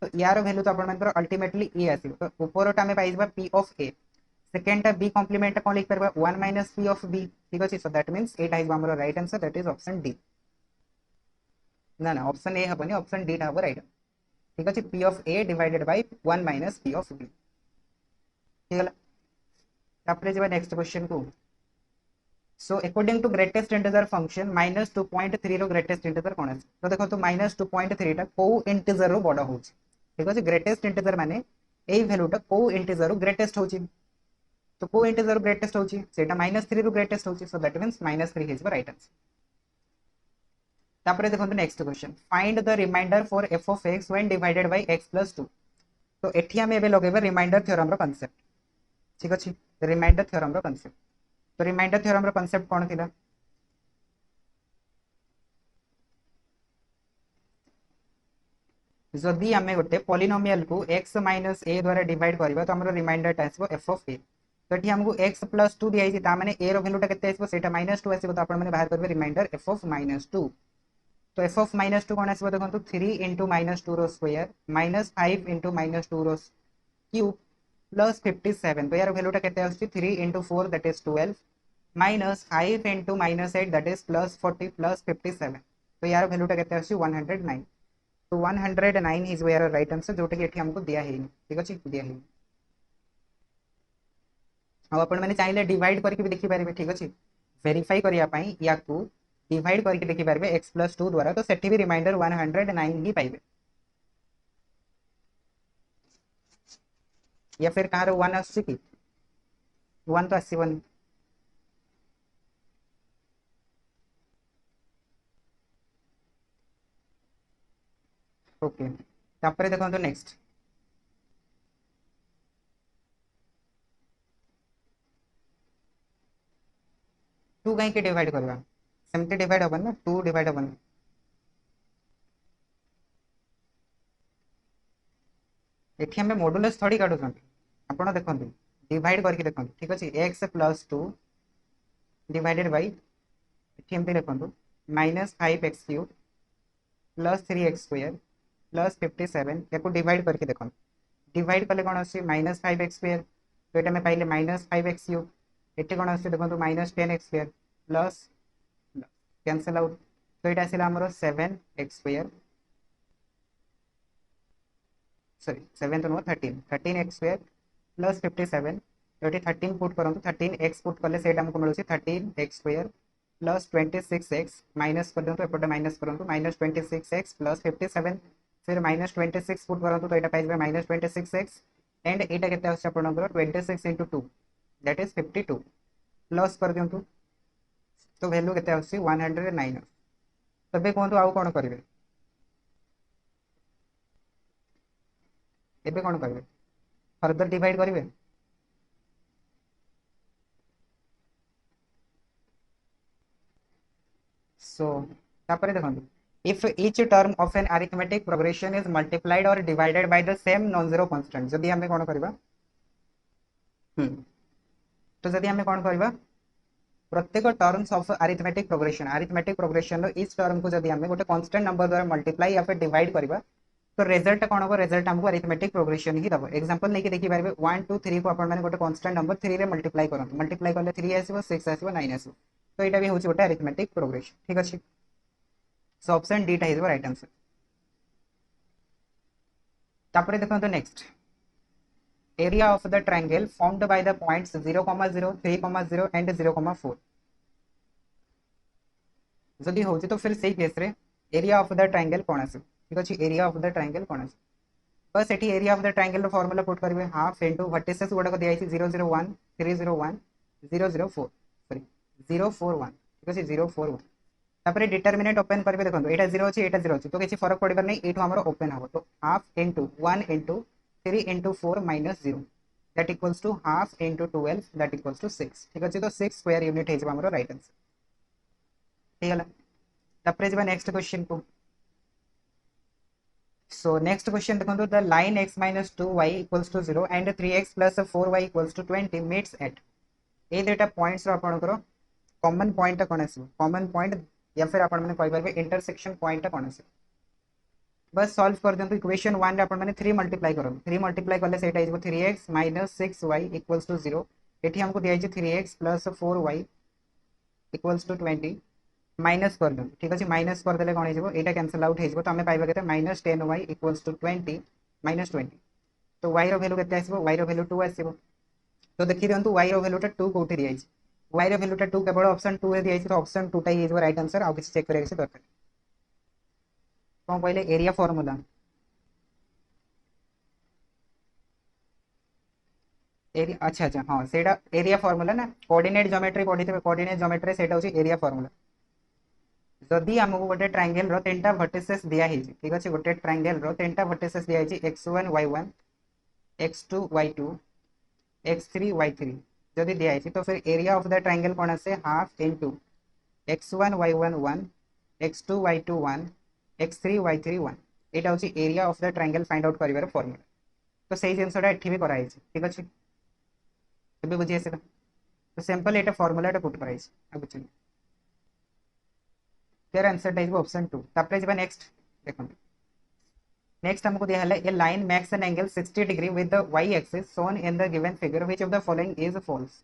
तो यार वैल्यू तो आपण माने अल्टीमेटली ए आसीबो। तो ऊपरटा में पाइबा पी ऑफ ए सेकेंड टा बी कॉम्प्लीमेंट कोन लिख परबा 1 माइनस पी ऑफ बी ठीक अछि। सो दैट मींस एटा इज हमर right answer that is option D. ना ना ऑप्शन ए हबनी ऑप्शन डी टा हबो राइट ठीक अछि P of A divided by 1 minus P of B ठीक है। तापरे जेबा नेक्स्ट क्वेश्चन को so according to greatest integer function minus 2.3 row greatest integer कोन अछि। तो देखो तो माइनस 2.3 टा को इंटीजर रो बड़ा होछि ठीक अछि। ग्रेटेस्ट इंटीजर माने एई वैल्यू टा को इंटीजर रो ग्रेटेस्ट होछि। तो को इंटीजर रो ग्रेटेस्ट होछि सेटा -3 रो ग्रेटेस्ट होछि। So that means -3 is the right answer. तापरे देखो next question find the reminder for f of x when divided by x plus 2। तो एठी हम एबे लगेबा रिमाइंडर थ्योरम रो कांसेप्ट ठीक अछि। रिमाइंडर थ्योरम रो कांसेप्ट तो रिमाइंडर थ्योरम रो कांसेप्ट कोन थिला जदि आमे गोटे पॉलिनोमियल को x माइनस a द्वारा डिवाइड करबा तो हमरो रिमाइंडर टा आसीबो f of a। तो एठी हमको x plus 2 दिया छि ता माने a रो वैल्यू टा केते आसीबो सेटा -2 आसीबो। तो आपण माने बाहर करबे रिमाइंडर f of -2। तो f of -2 कोन आसीबो देखंतु 3 into -2 रो स्क्वायर माइनस 5 into -2 रो क्यूब प्लस 57। तो यार वैल्यू टा केते आछि 3 into 4 that is 12 minus 5 into -8 that is plus 40 plus 57। तो यार वैल्यू टा केते आछि 109। तो 109 इज वेयर राइट आंसर जोटा कि एठी हमको दिया है ठीक अछि दिया है। अब आपण माने चाहिले डिवाइड करके भी देखि पारिबे ठीक अछि। वेरीफाई करिया पई या को डिवाइड करके देखि पारिबे x plus 2 द्वारा। तो सेठी भी रिमाइंडर 109 ही पाइबे या फिर कहार 1 आछि कि 1 तो आसीबन। ओके तापरे देखो तो नेक्स्ट 2 कहीं के डिवाइड करबा सेमते डिवाइड हबन ना 2 डिवाइड हबन। एठी हमें मॉडुलस थोड़ी काढु छन आपण देखंतु डिवाइड करके देखंतु ठीक अछि x plus 2 डिवाइडेड बाय एठी हमते देखंतु -5x cube plus 3x square plus 57 याको डिवाइड करके देखंतु डिवाइड कले कोन आसी -5x स्क्वायर। तो एटा में पाइले -5x क्यूब एठी कोन आसी देखंतु -10x square plus cancel out. तो एटा आसीला हमरो 7x स्क्वायर सॉरी 7 तो नो 13x स्क्वायर प्लस 57। तो एटी 13 पुट करंतु 13x पुट कले सेटा हमको मिलुछि 13x square plus 26x minus कर दंतु एपटे माइनस करंतु -26x प्लस 57 फिर -26 पुट करंतु तो एटा पाइबे -26x एंड एटा केते आछि आपनकर 26 into 2 दैट इज 52 प्लस कर दंतु तो वैल्यू केते आछि 109। तबे कोंतु आउ कोन करिवे एबे कोन करिवे फर्दर डिवाइड करिवे। सो तापरे देखंतु if each term of an arithmetic progression is multiplied or divided by the same non-zero constant जदि हमें कोन करबा तो जदि हमें कोन करबा प्रत्येक टर्म्स ऑफ अरिथमेटिक प्रोग्रेशन रो इस टर्म को जदि हमें गोटे कांस्टेंट नंबर द्वारा मल्टीप्लाई या फिर डिवाइड करबा तो रिजल्ट कोन हो रिजल्ट हमको अरिथमेटिक प्रोग्रेशन ही दबो। एग्जांपल लेके देखि पारबे 1 2 3 को अपन माने गोटे कांस्टेंट नंबर 3 रे मल्टीप्लाई करन मल्टीप्लाई करले 3 आसीबो 6 आसीबो 9 आसीबो। तो एटा भी होची गोटे अरिथमेटिक प्रोग्रेशन ठीक अछि। सो ऑप्शन डी टा इज राइट आंसर। तापरे देखो तो next area of the triangle formed by the points 0, 0, 3, 0 and 0, 4 जदि होची तो फिर सही केस रे एरिया ऑफ द ट्रायंगल कोन आसे ठीक अछि। एरिया ऑफ द ट्रायंगल कोन आसे बस एटी एरिया ऑफ द ट्रायंगल रो फार्मूला पुट करबे हाफ इनटू वर्टिसेस गुडा को दिया छि 001 301 004 सॉरी 041 ठीक अछि 041। तापरे डिटरमिनेंट ओपन करबे देखंतु एटा 0 अछि एटा 0 अछि तो किछि फरक पड़िबार नै एठो हमरो ओपन हबो। तो half into 1 into 3 into 4 minus 0 that equals to half into 12 that equals to 6 ठीक अच्छे तो 6 स्क्वायर यूनिट हो हमरो राइट आंसर ठीक है तापर जबा नेक्स्ट क्वेश्चन को सो नेक्स्ट क्वेश्चन देखो the line x minus 2y equals to 0 and 3x plus 4y equals to 20 meets at ए दुटा पॉइंट्स रो आपनकर कॉमन पॉइंट कोन आसी कॉमन पॉइंट या फिर आपण माने कहि परबे इंटरसेक्शन पॉइंट कोन आसी बस सॉल्व कर दियंतु इक्वेशन 1 रे आपण माने 3 मल्टीप्लाई करो 3 मल्टीप्लाई करले सेटा आइबो 3x minus 6y equals to 0 एठी हमको दिया छै 3x plus 4y equals to 20 minus कर दो ठीक अच्छे माइनस करदे कौन हो कैंसल आउट हो तो आम पाइबा के minus 10y equals to 20 minus 20 तो y रो वैल्यू केते आसीबो y रो वैल्यू 2 आसीबो तो देखि दियंतु y रो वैल्यूटा 2 कोठी दिया y रो वैल्यूटा 2 केवल ऑप्शन 2 रे दिया तो ऑप्शन 2 टा ही राइट आंसर आ किसी चेक करे के दरकार कोन कहले एरिया फार्मूला एरिया अच्छा अच्छा हां सेटा एरिया फार्मूला ना कोऑर्डिनेट ज्योमेट्री पढितबे कोऑर्डिनेट ज्योमेट्री सेटा होची एरिया फार्मूला जदि आमको गोटे ट्रायंगल रो तीनटा वर्टिसेस दिया है ठीक अच्छे गोटे ट्रायंगल रो तीनटा वर्टिसेस दिया है x1 y1 x2 y2 x3 y3 जदि दिया है तो फिर एरिया ऑफ द ट्रायंगल कौन आसे half into x1 y1 1 x2 y2 1 x3 y3 1 एटा होची area of the triangle find out करिवार फार्मूला तो सही जिनसटा एठी भी कराई ठीक अच्छे एबे बुझी आसे तो सिंपल एटा फार्मूला एटा पुट कराई अब बुझी तेर आंसर टाइप ऑप्शन 2 तापर जबा नेक्स्ट देखो नेक्स्ट हमको दिया है a line makes an angle 60 degree with the y axis shown in the given figure which of the following is false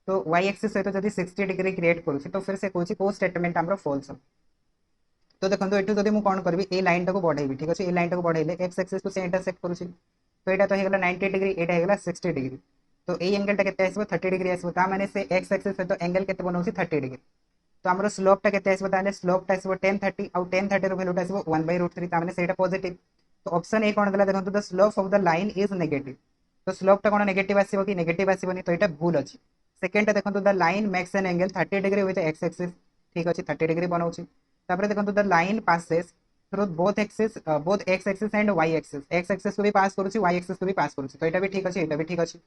तो y एक्सिस सहित जदी 60 डिग्री क्रिएट करूची तो फिर से कोची को स्टेटमेंट हमरो फॉल्स तो देखो एठू जदी मु कोन करबी ए लाइन टाको बढ़ाइबी ठीक अछि ए लाइन टाको बढ़ाइले x एक्सिस को से इंटरसेक्ट करूची तो एटा तो हेगला 90 डिग्री एटा हेगला 60 डिग्री तो ए एंगल टा केते आसीबो 30 डिग्री आसीबो ता माने से x एक्सिस सहित एंगल केते बनौची 30 डिग्री तो हमरो स्लोप टा केते आसीबो ताले स्लोप टा आसीबो 1030 और 1030 रो वैल्यू टा आसीबो 1/√3 ता माने सेटा पॉजिटिव तो ऑप्शन ए कोन देला देखंतु the slope of the line is negative तो स्लोप टा कोन नेगेटिव आसीबो कि नेगेटिव आसीबोनी तो एटा भूल अछि सेकंड देखंतु the line makes an angle 30 degree with x axis ठीक अछि 30 डिग्री बनौछि तापर देखंतु the line passes through both x axis and y axis x axis को भी पास करूछि y एक्सिस को भी पास करूछि तो एटा भी ठीक अछि एटा भी ठीक अछि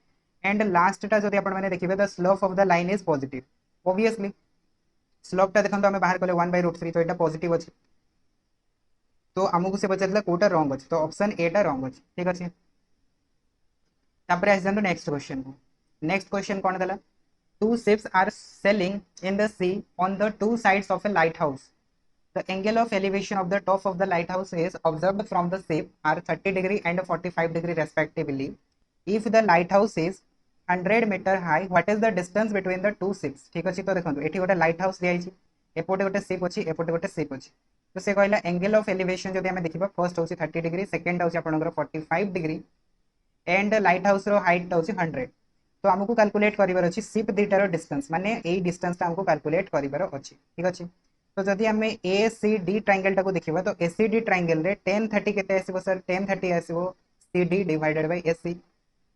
एंड लास्ट टा जदि आपण माने देखिबे the slope of the line is positive obviously slope टा देखंतु हमें बाहर कले 1/√3 तो एटा पॉजिटिव अछि तो हमको से बचतला कोटा रॉन्ग अछि तो ऑप्शन ए टा रॉन्ग अछि ठीक अछि तापर आइ जंतु नेक्स्ट क्वेश्चन को नेक्स्ट क्वेश्चन कोन देला two ships are sailing in the sea on the two sides of a lighthouse the angle of elevation of the top of the lighthouse is observed from the ship are 30 degree and 45 degree respectively if the lighthouse is 100 meter high what is the distance between the two ships ठीक अछि तो देखंतु एठी गोटे light house दिया छि एपोटे गोटे ship अछि एपोटे गोटे शिप अछि तो से कहला एंगल ऑफ एलिवेशन जदि हमें देखिबा फर्स्ट होछि 30 डिग्री सेकंड होछि आपनकर 45 डिग्री एंड लाइट हाउस रो हाइट होछि 100 तो हमको कैलकुलेट करिवार अछि शिप दुटार डिस्टेंस माने एई डिस्टेंस ता हमको कैलकुलेट करिवार अछि ठीक अछि तो जदि हमें ए सी डी ट्रायंगल टाको देखिबा तो ए सी डी ट्रायंगल रे 1030 केते आसीबो सर 1030 आसीबो C D divided by A C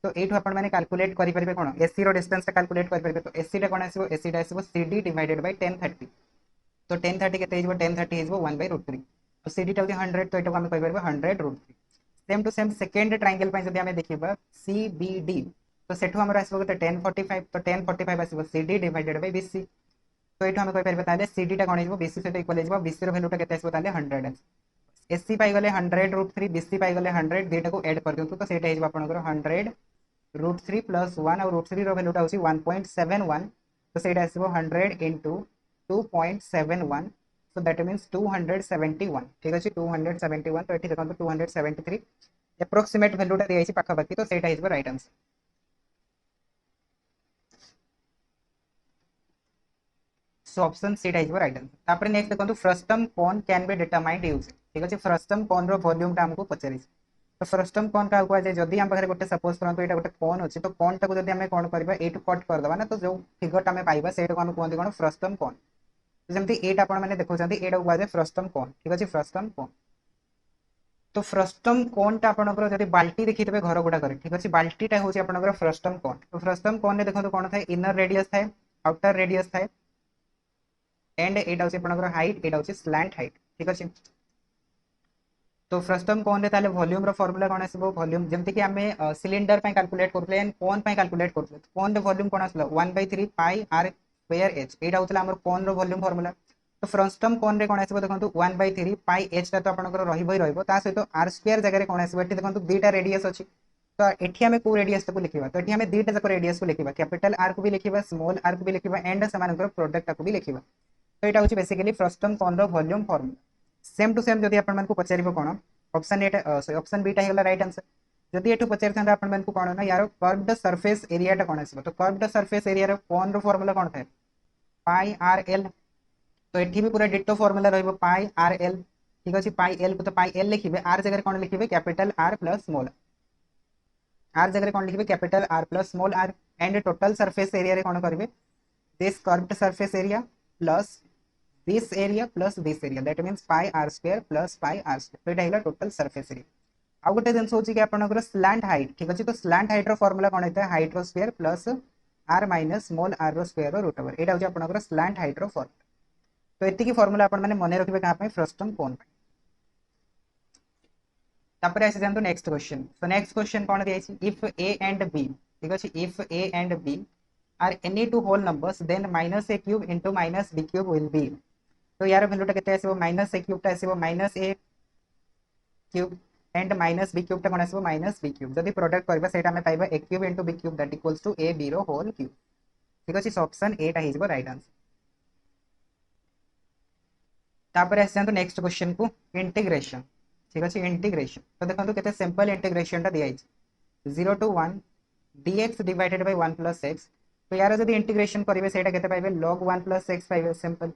तो एठो आपण माने कैलकुलेट करि परबे कोन ए सी रो डिस्टेंस ता कैलकुलेट करि परबे तो ए सी टा कोन आसीबो ए सी टा आसीबो सी डी डिवाइडेड बाय 1030 तो 1030 केते हिजबो 1030 हिजबो 1/√3 तो सी डी टा 100 तो एटो हम कहि परबे 100√3 same to same second triangle पय जदि हमें देखिबा सी बी डी तो सेठू हमर आसीबो केते 1045 तो 1045 आसीबो CD डिवाइडेड बाय BC तो एठू हम कहि परबे ताले CD टा कोन हिजबो BC सहित इक्वल हिजबो BC रो वैल्यू टा केते आसीबो ताले 100 SC पाई गले 100√3 BC पाई गले 100 डेटा को ऐड कर दियंतु तो सेटा हिजबो आपनकर 100√3 प्लस 1 और √3 रो वैल्यू टा होची 1.71 तो सेटा आसीबो 100 into 2.71 so that means 271 ठीक अछि 271 तो एठी देखंतु 273 एप्रोक्सीमेट वैल्यू टा दियाइछि पाखा पाखी तो सेटा हिजबो right answer so option C type right answer तापर नेक्स्ट देखंतु फ्रस्टम कोन कैन बी डिटरमाइंड यूज ठीक अछि फ्रस्टम कोन रो वॉल्यूम टा हमको पचरी तो फ्रस्टम कोन का हुआ जे जदी हम पाखरे गोटे सपोज करंतु एटा गोटे कोन अछि तो कोन टा को जदी हमें कोन करबा एटु कट कर दबा ना तो जो फिगर टा हमें पाइबा सेटा को हम कोन कोन फ्रस्टम कोन जेमति एटा आपण माने देखौ जंती एटा को जे फ्रस्टम कोन ठीक अछि फ्रस्टम कोन तो फ्रस्टम कोन टा आपनकर जदी बाल्टी देखितबे घर गुडा करे ठीक अछि बाल्टी टा होछि आपनकर फ्रस्टम कोन तो फ्रस्टम कोन ने देखंतु कोन थाए इनर रेडियस थाए आउटर रेडियस थाए एंड एटा होछि आपनकर हाइट एटा होछि स्लैंट हाइट ठीक अछि तो फ्रस्टम कोन रे ताले वॉल्यूम रो फार्मूला कोन आसीबो वॉल्यूम जेमति कि हमें सिलिंडर पे कैलकुलेट करथले एंड कोन पे कैलकुलेट करथले कोन रे वॉल्यूम कोन आसला 1/3 पाई आर स्क्वायर एच एटा होतला हमर कोन रो वॉल्यूम फार्मूला तो फ्रस्टम कोन रे कोन आसीबो देखंतु 1/3 पाई एच ता तो आपनकर रहिबो ही रहिबो ता सहित आर स्क्वायर जगह रे कोन आसीबो एठी देखंतु दुईटा रेडियस अछि तो एठी हमें को रेडियस को लिखिबा तो एठी हमें दुईटा जक रेडियस को लिखिबा कैपिटल आर को भी लिखिबा स्मॉल आर को भी लिखिबा एंड समानकर प्रोडक्ट को भी लिखिबा तो एटा होची बेसिकली फ्रस्टम कोन रो volume formula same to same जदि आपण मानकु पचारिबो कोन ऑप्शन ए ऑप्शन बी टा हेला राइट आंसर जदि एठु पचारि थांदा आपण मानकु कोन ना यार कर्व्ड सरफेस एरिया टा कोन आसीबो तो कर्व्ड सरफेस एरिया रो कोन रो फार्मूला कोन थाए पाई आर एल तो एठी भी पूरा डिटो फार्मूला रहइबो पाई आर एल ठीक अछि पाई एल को तो पाई एल लिखिबे आर जगह कोन लिखिबे capital R plus small R जगह कोन लिखिबे capital R plus small R and total surface area रे कोन करबे this curved surface area plus this area plus this area that means pi r square plus pi r square तो एटा हिला total surface area आ गोटे जिंस होची कि आपनकर slant height ठीक अछि तो स्लैंट हाइट रो फार्मूला कोन हेता हाइट रो square plus r minus small r रो स्क्वायर रो रूट ओवर एटा होची आपनकर स्लैंट हाइट रो फार्मूला तो एति की फार्मूला आपण माने मने रखिबे का पय फ्रस्टम कोन पय तापर आसी जानतो next question so next question कोन दिया छि इफ a एंड b ठीक अछि if a and b are any two whole numbers then minus a cube into minus b cube will be तो यार वैल्यूटा केते आसीबो माइनस a क्यूब टा आसीबो minus a cube and minus b cube टा कोन आसीबो माइनस b क्यूब जदी product करबा सेटा हमें पाइबा a cube into b cube that equals to a b रो होल क्यूब ठीक अछि ऑप्शन ए टा हिजबो राइट आंसर तापर आसी जानतो नेक्स्ट क्वेश्चन को इंटीग्रेशन ठीक अछि इंटीग्रेशन तो देखंतु केते सिंपल इंटीग्रेशन टा दिया छि 0 to 1 dx divided by 1 plus x तो यार जदी इंटीग्रेशन करिवे सेटा केते पाइबे log 1 plus x पाइबे सिंपल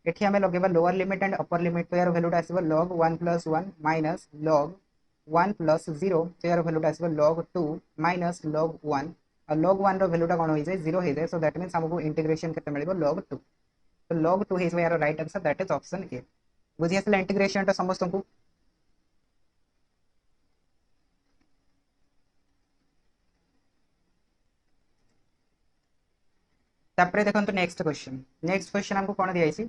एठी हमें लगेबा lower limit and upper limit तो यार वैल्यूटा आसीबो log 1 plus 1 minus log 1 plus 0 तो यार वैल्यूटा आसीबो log 2 minus log 1 और log 1 रो वैल्यूटा कोन होई जाय 0 हे जाय सो दैट मींस हमको इंटीग्रेशन केते मिलिबो log 2 तो log 2 हे यार right answer that is option ए बुझि आसला इंटीग्रेशन टा समस्त को तापरे देखंतु नेक्स्ट क्वेश्चन हमको कोन दिया छि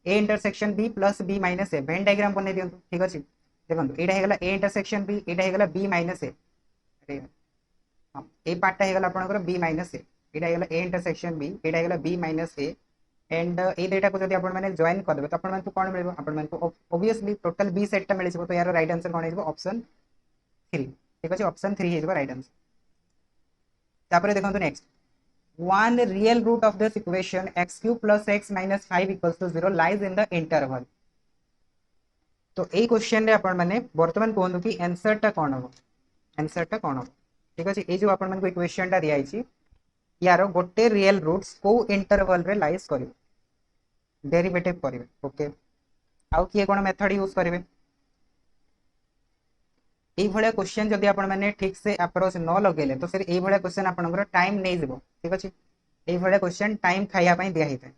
a intersection b plus b minus a Venn diagram बने दियंतु ठीक अछि देखंतु एटा हेगला a intersection b Etah हेगला b minus a अरे हां ए पार्ट टा हेगला आपनकर b minus a Etah हेगला a intersection b Etah हेगला b minus a and A data को जदी आपण माने जॉइन कर देबे तो आपण मानकु कोन मिलबो आपण मानकु ऑब्वियसली टोटल b सेट टा मिल जिवो तो यार राइट आंसर कोन हेजबो ऑप्शन 3 ठीक अछि ऑप्शन 3 हेजबो राइट आंसर तापरे देखंतु next one real root of this equation x cube plus x minus 5 equals to 0 lies in the interval तो ए क्वेश्चन रे आपण माने वर्तमान कोहनु कि आंसर टा कोन हो ठीक अछि ए जो आपण मन को इक्वेशन टा दिया छि यार गोटे रियल रूट्स को इंटरवल रे लाइज करिवे डेरिवेटिव करिवे ओके आउ किए कोन मेथड यूज करिवे এই ভଳିয়া क्वेश्चन जदि आपण माने ठीक से अप्रोच न लगेले तो फिर এই ভଳିয়া क्वेश्चन आपनकर टाइम नै जिवो ठीक अछि এই ভଳିয়া क्वेश्चन टाइम खाइया पई दिया हिते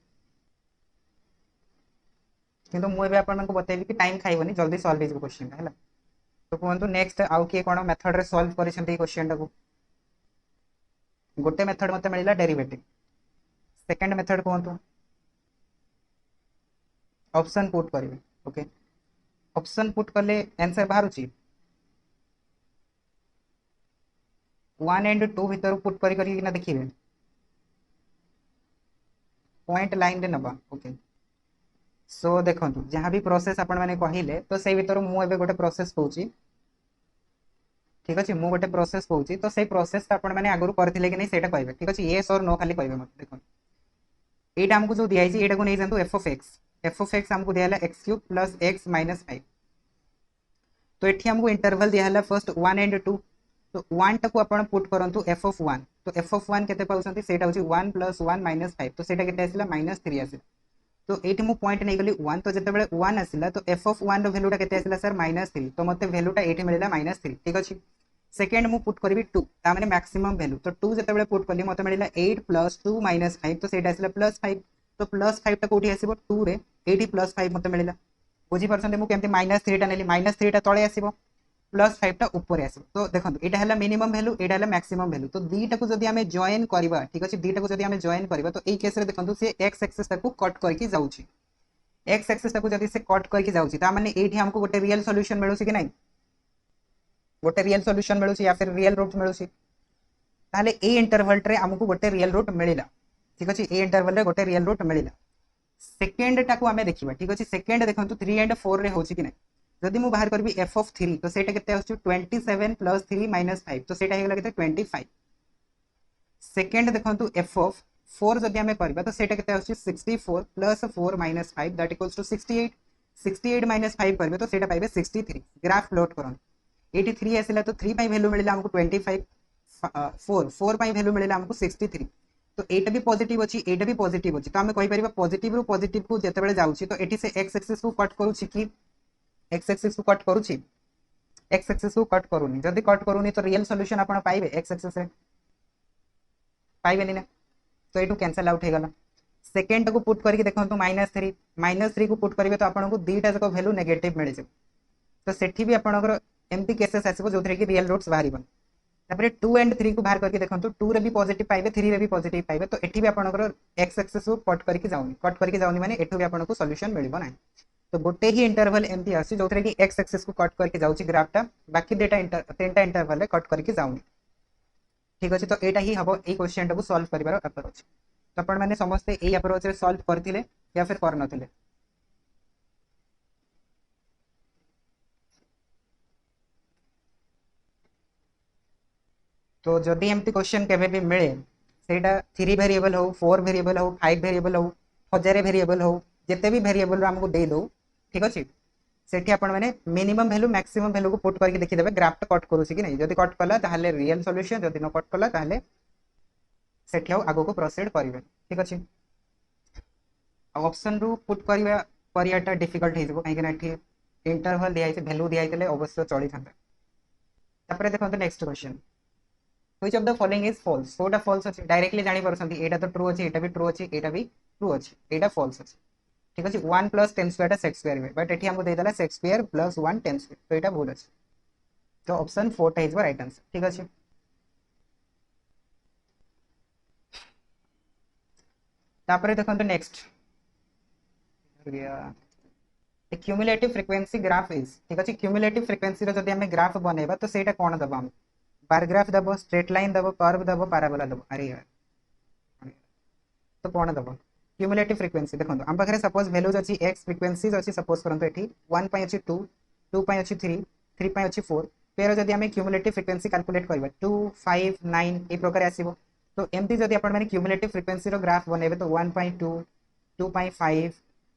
किंतु मु एबे आपण मन को बतेबी कि टाइम खाइबनी जल्दी सॉल्व हिजबो क्वेश्चन हैला तो कोनतो नेक्स्ट आउ के कोन मेथड रे सॉल्व करिसंती क्वेश्चन टाको गोटे मेथड मते मिलिला डेरिवेटिव सेकंड मेथड कोनतो ऑप्शन पुट करिवे ओके ऑप्शन पुट करले आंसर बाहरुची 1 एंड 2 भीतर पुट करी ना देखिए पॉइंट लाइन रे नबा ओके सो देखंतु जहां भी प्रोसेस आपण माने कहिले तो सेई भीतर मु एबे गोटे प्रोसेस कहूची ठीक अछि मु गोटे प्रोसेस कहूची तो सेई प्रोसेस आपण माने आगरु करथिले कि नै सेटा कहबे ठीक अछि यस और नो खाली कहबे मत देखो एटा हमको जो दिया छि एटा को नै जानतो f of x हमको दियाला x³ + x - 5 तो एठी हमको इंटरवल दियाला फर्स्ट 1 एंड 2 तो 1 टा को आपण पुट करंतु f of 1 तो f of 1 केते पाउसंती सेटा होची 1 + 1 - 5 तो सेटा केते आसिला -3 आसिला तो एठी मु पॉइंट नै गली 1 तो जते बेले 1 आसिला तो f of 1 रो वैल्यूटा केते आसिला सर -3 तो मते वैल्यूटा एठी मिलिला -3 ठीक अछि सेकंड मु पुट करबी 2 ता माने मैक्सिमम वैल्यू तो 2 जते बेले पुट करली मते मिलिला 8 + 2 - 5 तो सेटा आसिला +5 तो +5 टा कोठी आसीबो 2 रे एठी +5 मते मिलिला बुझी परछन मु केमते -3 टा नेली -3 टा तळे आसीबो +5 टा ऊपर आसीबो तो देखंतु एटा हला मिनिमम वैल्यू एटा हला मैक्सिमम वैल्यू तो दीटा को जदी हमें जॉइन करबा ठीक अछि दीटा को जदी हमें जॉइन करबा तो एई केस रे देखंतु से x एक्सिस ताको कट करके जाउची x एक्सिस ताको जदी से कट करके जाउची ता माने एठी हमको गोटे रियल सॉल्यूशन मिलुसी कि नै गोटे रियल सॉल्यूशन मिलूची या फिर रियल रूट मिलूची ताहले ए इंटरवल रे हमको गोटे रियल रूट मिलिला ठीक अछि ए इंटरवल रे गोटे रियल रूट मिलिला सेकेंड टाको आमे देखिबा ठीक अछि सेकेंड देखंतु 3 एंड 4 रे होची कि नै जदि मु बाहर करबी f ऑफ 3 तो सेटा केते आछी 27 प्लस 3 माइनस 5 तो सेटा हेगला केते 25 सेकेंड देखंतु f ऑफ 4 जदि आमे करबा तो सेटा केते आछी 64 plus 4 minus 5 that equals to 68 68 minus 5 करबे तो सेटा पाइबे 63 ग्राफ प्लॉट करन 83 आसिला तो 3 पाई वैल्यू मिलिला हमको 25 4 पाई वैल्यू मिलिला हमको 63 तो एटा भी पॉजिटिव अछि एटा भी पॉजिटिव अछि तो हमें कहि परिबा पॉजिटिव रु पॉजिटिव को जते बेले जाउछि तो एठी से x एक्सिस को कट करूछि कि x एक्सिस को कट करूछि x एक्सिस को कट करूनी जदि कट करूनी तो रियल सॉल्यूशन आपण पाइबे x एक्सिस रे पाइबेनी ना तो एटू कैंसिल आउट हे गला सेकंड को पुट करके देखंतु -3 को पुट करिवे तो आपण को दीटा जको वैल्यू नेगेटिव मिल जे तो सेठी भी आपनकर एमपी केसेस आसीबो जोथरे कि रियल रूट्स बाहरिबन तापरे 2 एंड 3 को बाहर करके देखंतु 2 रे भी पॉजिटिव पाइबे 3 रे भी पॉजिटिव पाइबे तो एठी भी आपनकर x एक्सिस को कट करके जाउनी माने एठू भी आपनको सॉल्यूशन मिलिबो नै तो गोटे ही इंटरवल एमपी आसी जोथरे कि x एक्सिस को कट करके जाउची ग्राफटा बाकी तीनटा इंटरवल रे कट करके जाउनी ठीक अछि तो एटा ही हबो ए क्वेश्चन को सॉल्व करिवार अप्रोच तो आपण माने समस्त ए अप्रोच रे सॉल्व करथिले या फिर कर नथिले तो जदि एमती क्वेश्चन केबे भी मिले सेटा 3 वेरिएबल हो 4 वेरिएबल हो 5 वेरिएबल हो 1000 वेरिएबल हो जेते भी वेरिएबल हमको दे दो ठीक अछि सेठी आपण माने मिनिमम वैल्यू मैक्सिमम वैल्यू को पुट करके देखि देबे ग्राफ टा कट करूसी कि नै जदि कट कला ताहले रियल सॉल्यूशन जदि न कट कला ताहले सेठी आगो को प्रोसीड करिवे ठीक अछि ऑप्शन रु पुट करियाटा डिफिकल्ट हे जबो काहे कि नाठी इंटरवल दिया है वैल्यू दिया है अवश्य चली थांता तापरे देखो next question which of the following is false कोटा false अछि डायरेक्टली जानि परसंती एटा तो ट्रू अछि एटा भी ट्रू अछि एटा भी ट्रू अछि एटा false अछि ठीक अछि 1 प्लस 10 स्क्वायर टा सेक्स स्क्वायर में बट एठी हमको दे देला सेक्स स्क्वायर प्लस 1 10 स्क्वायर तो एटा भूल अछि तो ऑप्शन 4 टा इज राइट आंसर ठीक अछि तापरे देखो next cumulative frequency graph is ठीक अछि क्यूमुलेटिव फ्रीक्वेंसी रो जदि हमें ग्राफ बनेबा तो सेटा कोन दबा हम बार ग्राफ दबो स्ट्रेट लाइन दबो कर्व दबो पैराबोला दबो अरे यार तो कोन दबो क्यूमुलेटिव फ्रीक्वेंसी देखो हम पाखरे सपोज वैल्यूज अछि x फ्रीक्वेंसीज अछि सपोज करंतो एठी 1 पय अछि 2 2 पय अछि 3 3 पय अछि 4 पेरो जदि हमें क्यूमुलेटिव फ्रीक्वेंसी कैलकुलेट करबा 2 5 9 ए प्रकार आसीबो तो एमती जदि आपण माने क्यूमुलेटिव फ्रीक्वेंसी रो ग्राफ बनेबे तो 1.2 2.5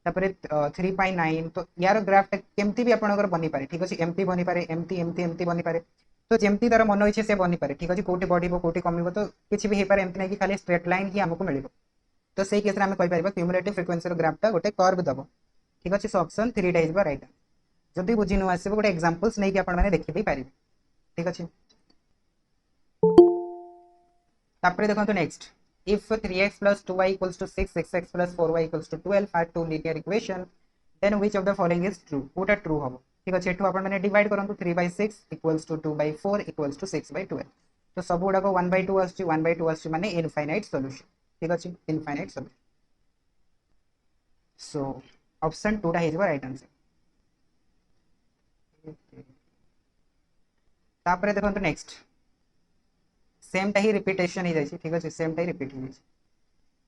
तापरे 3.9 तो यार ग्राफ केमती भी आपनकर बनी पारे ठीक अछि एमती बनी पारे एमती बनी पारे तो जेमती तार मन इच्छे से बनी पारे ठीक अछि कोटी बढ़िबो कोटी कमिबो तो किछि भी हे पारे एमती नै कि खाली स्ट्रेट लाइन ही हमको मिलिबो तो सही केस रे हम कहि परिबा क्यूमुलेटिव फ्रीक्वेंसी रो ग्राफ ता गोटे कर्व दबो ठीक अछि सो ऑप्शन 3 टा इज राइट जदि बुझी न आसीबो गोटे एग्जांपल्स नै कि आपण माने देखि दे पारिबे ठीक अछि तापरे देखंतु next if 3x plus 2y equals to 6 6x plus 4y equals to 12 are two linear equation then which of the following is true कोटा ट्रू हबो ठीक अछि एठु आपण माने डिवाइड करंतु 3/6 equals to 2/4 equals to 6/12 तो सब गुडा को 1/2 आछि 1/2 आछि माने इनफाइनाइट सॉल्यूशन ठीक अछि इनफाइनाइट सॉल्यूशन सो ऑप्शन 2 टा इज राइट आंसर तापरे देखंतु नेक्स्ट सेम टा ही रिपीटेशन ही जाइछि ठीक अछि सेम टा ही रिपीट ही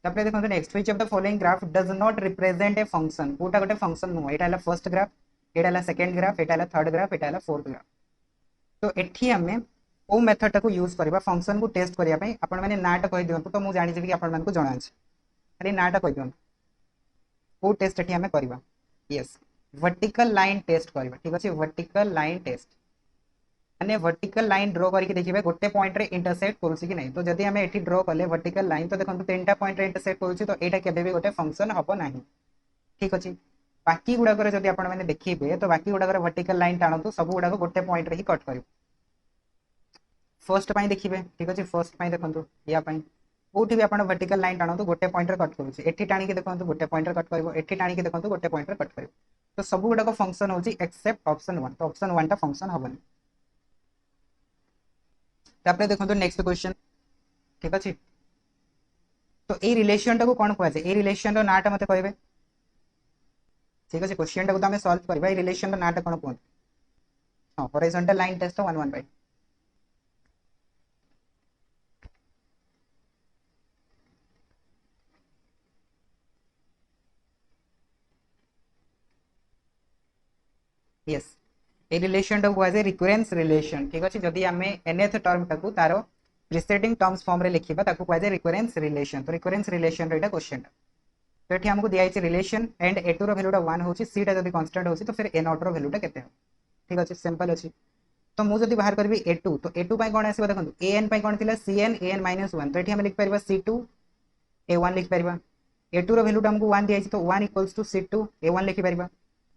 तापरे देखंतु next which of the following graph does not represent a function कोटा गोटे फंक्शन नो एटा हला फर्स्ट ग्राफ एटा हला सेकंड ग्राफ एटा हला थर्ड ग्राफ एटा हला फोर्थ ग्राफ तो एठी हमें ओ मेथड टा को यूज करबा फंक्शन को टेस्ट करिया पई आपण माने नाटा कहि दियंतु तो मु जानि जेबि कि आपण मान को जणा अछि खाली नाटा कहि दियंतु को टेस्ट एठी हमें करबा यस वर्टिकल लाइन टेस्ट करबा ठीक अछि वर्टिकल लाइन टेस्ट माने वर्टिकल लाइन ड्रॉ करके देखिबे गोटे पॉइंट रे इंटरसेक्ट करूछि कि नै तो जदि हमें एठी ड्रॉ करले वर्टिकल लाइन तो देखंतु तीनटा पॉइंट रे इंटरसेक्ट करूछि तो एटा केबे भी गोटे फंक्शन हबो नाही ठीक अछि बाकी गुडा करे जदि आपण माने देखिबे तो बाकी गुडा करे वर्टिकल लाइन टाणंतु सब गुडा को गोटे पॉइंट रे ही कट करियो फर्स्ट पाई देखिबे ठीक अछि फर्स्ट पाई देखंतु या पाई कोठी भी आपण वर्टिकल लाइन टाणंतु गोटे पॉइंट रे कट करूछि एठी टाणी के देखंतु गोटे पॉइंट रे कट करबो एठी टाणी के देखंतु गोटे पॉइंट रे कट करबो तो सब गुडा को फंक्शन होछि एक्सेप्ट ऑप्शन 1 तो ऑप्शन 1 टा फंक्शन हबनी तापरे देखंतु नेक्स्ट क्वेश्चन ठीक अछि तो ए रिलेशन टा को कोन कहै छै ए रिलेशन रो नाटा मते कहबे ठीक अछि क्वेश्चन टा को त हमें सॉल्व करबा ए रिलेशन रो नाटा कोन कहै हाँ horizontal line test 1 1 yes a relation टा कुआ रिकरेन्स रिलेशन ठीक अच्छे जदि आम nth टर्म टाक तार प्रिसीडिंग टर्म्स फॉर्म रे लिखिबा ताकू कुआ रिकरेन्स रिलेशन तो रिकरेन्स रिलेशन रे क्वेश्चन तो ये आमको दिखाई रिलेशन एंड ए टू रैल्यूटा 1 हो सी टा जब कन्स्टाट हो तो फिर ए नॉट रैल्यूटा के ठीक अच्छे सिंपल अच्छी तो मुझे बाहर करी ए टू तो ए टू कौन आसो देखो ए एन कौन थी सी एन ए एन -1 तो ये लिखिपर सी टू ए वन लिखिपर ए टू रैल्यूटा आमको 1 दिखाई तो 1 equals to C two A one लिखिपर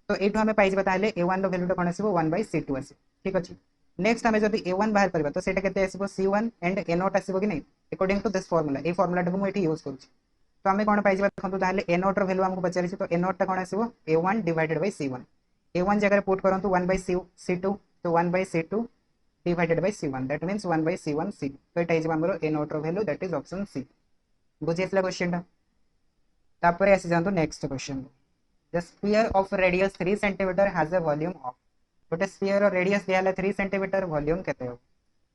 तो यू आम पाइबा ताले ए वन रैल्यूटा कौन आसो 1/c2 आस ठीक अच्छे नेक्स्ट आम जब ए वन बाहर करवा तो सेटा केते आसो c1 एंड ए नॉट आसो कि नहीं according to this formula a formula को मुझे यूज करूँ तो आम कौन पाइबा देखो ताले ए नॉट रैल्यू आमको पचारि तो ए नॉट कौन आसो A one divided by C one A one जगह पुट करूँ 1/c2 तो 1/c2 divided by c1 that means 1/c1 c तो ये आमर A naught value that is option C बुझे क्वेश्चन तापर आसी जातु next question the sphere of radius 3 centimetre has a volume of गोटे स्फीयर रेडियस दिया 3 सेंटीमीटर वॉल्यूम केते हो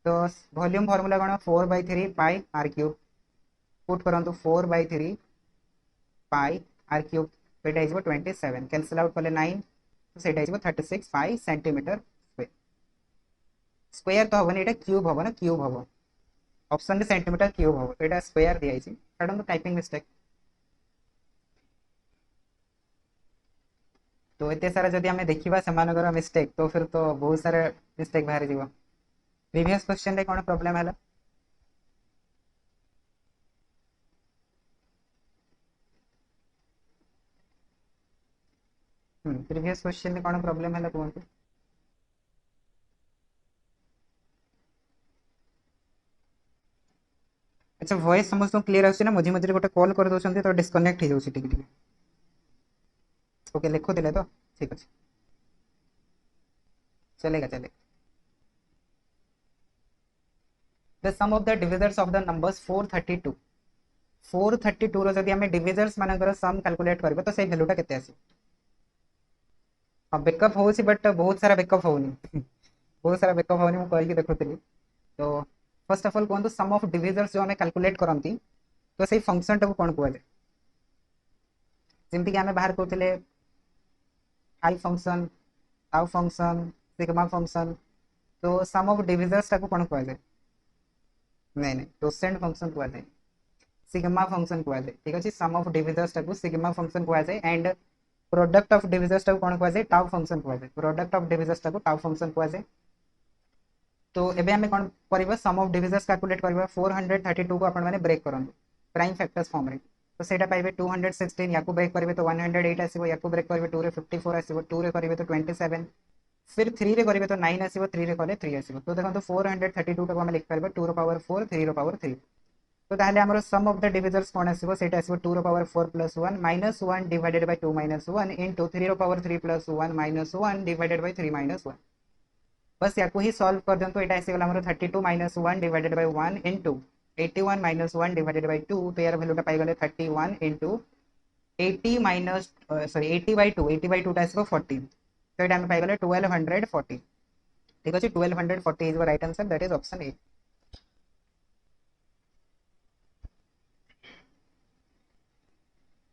तो वॉल्यूम फॉर्मूला कौन 4/3 पाई आर क्यूब पुट करंतु 4/3 पाई आर क्यूब तो ये 27 कैंसल आउट कले 9 तो सेटा 36 पाई सेंटीमीटर स्क्वायर स्क्वायर तो हबनी एटा क्यूब हबो ना क्यूब हबो ऑप्शन रे सेंटीमीटर क्यूब हबो तो एटा स्क्वायर दिया छि छाडन तो टाइपिंग मिस्टेक तो एत सारा जदि आम देखा से मिस्टेक तो फिर तो बहुत सारा मिस्टेक बाहर जीव प्रीवियस क्वेश्चन रे कौन प्रॉब्लम है प्रीवियस क्वेश्चन रे कौन प्रॉब्लम है कहतु अच्छा वॉइस समस्त क्लीयर आसे ना मझे मझे गोटे कॉल कर दौरान तो डिस्कनेक्ट हो जाए ओके लिखुले तो ठीक अच्छे चलेगा चलेगा the sum of the divisors of the numbers 432 432 रो जदि हमें डिविजर्स मानकर सम कैलकुलेट करबे तो से वैल्यूटा केते आसी हां बैकअप होउसी बट बहुत सारा बैकअप होउनी बहुत सारा बैकअप होउनी मु कहि के देखुतली तो फर्स्ट ऑफ ऑल कोन तो सम ऑफ डिविजर्स जो हमें कैलकुलेट करंती तो से फंक्शन टा को कोन कहले जेमति कि हमें बाहर करथिले I function tau function sigma function तो सम ऑफ डिविजर्स टा को कोन कहले नहीं नहीं कोसेंट फंक्शन कहले सिग्मा फंक्शन कहले ठीक अछि सम ऑफ डिविजर्स टा को सिग्मा फंक्शन कहले एंड प्रोडक्ट ऑफ डिविजर्स टा को कोन कहले टाउ फंक्शन कहले प्रोडक्ट ऑफ डिविजर्स टा को टाउ फंक्शन कहले तो एबे हमें कोन करबा सम ऑफ डिविजर्स कैलकुलेट करबा 432 को अपन माने ब्रेक करंतु प्राइम फैक्टर्स फॉर्म रे तो सेटा पाइबे 216 याकू ब्रेक करबे तो 108 आसीबो याकू ब्रेक करबे 2 रे 54 आसीबो 2 रे करबे तो 27 फिर 3 रे करबे तो 9 आसीबो 3 रे कले 3 आसीबो तो देखो 432 को हम लिख परबे 2 रो पावर 4 3 रो पावर 3 तो ताहले हमर सम ऑफ द डिविजर्स कोन आसीबो सेटा आसीबो 2 रो power 4 plus 1 minus 1 divided by 2 minus 1 into 3 रो power 3 plus 1 minus 1 divided by 3 minus 1 बस या ही सॉल्व कर दिंतु ये आसीगला हमर 32 minus 1 divided by 1 into 81 minus 1 divided by 2 तो यार वैल्यूटा पाई गले 31 इनटू 80 माइनस सॉरी 80/2 टा आसीबो 40 तो ये हम पाई गले 1240 ठीक अछि 1240 is the right answer that is option ए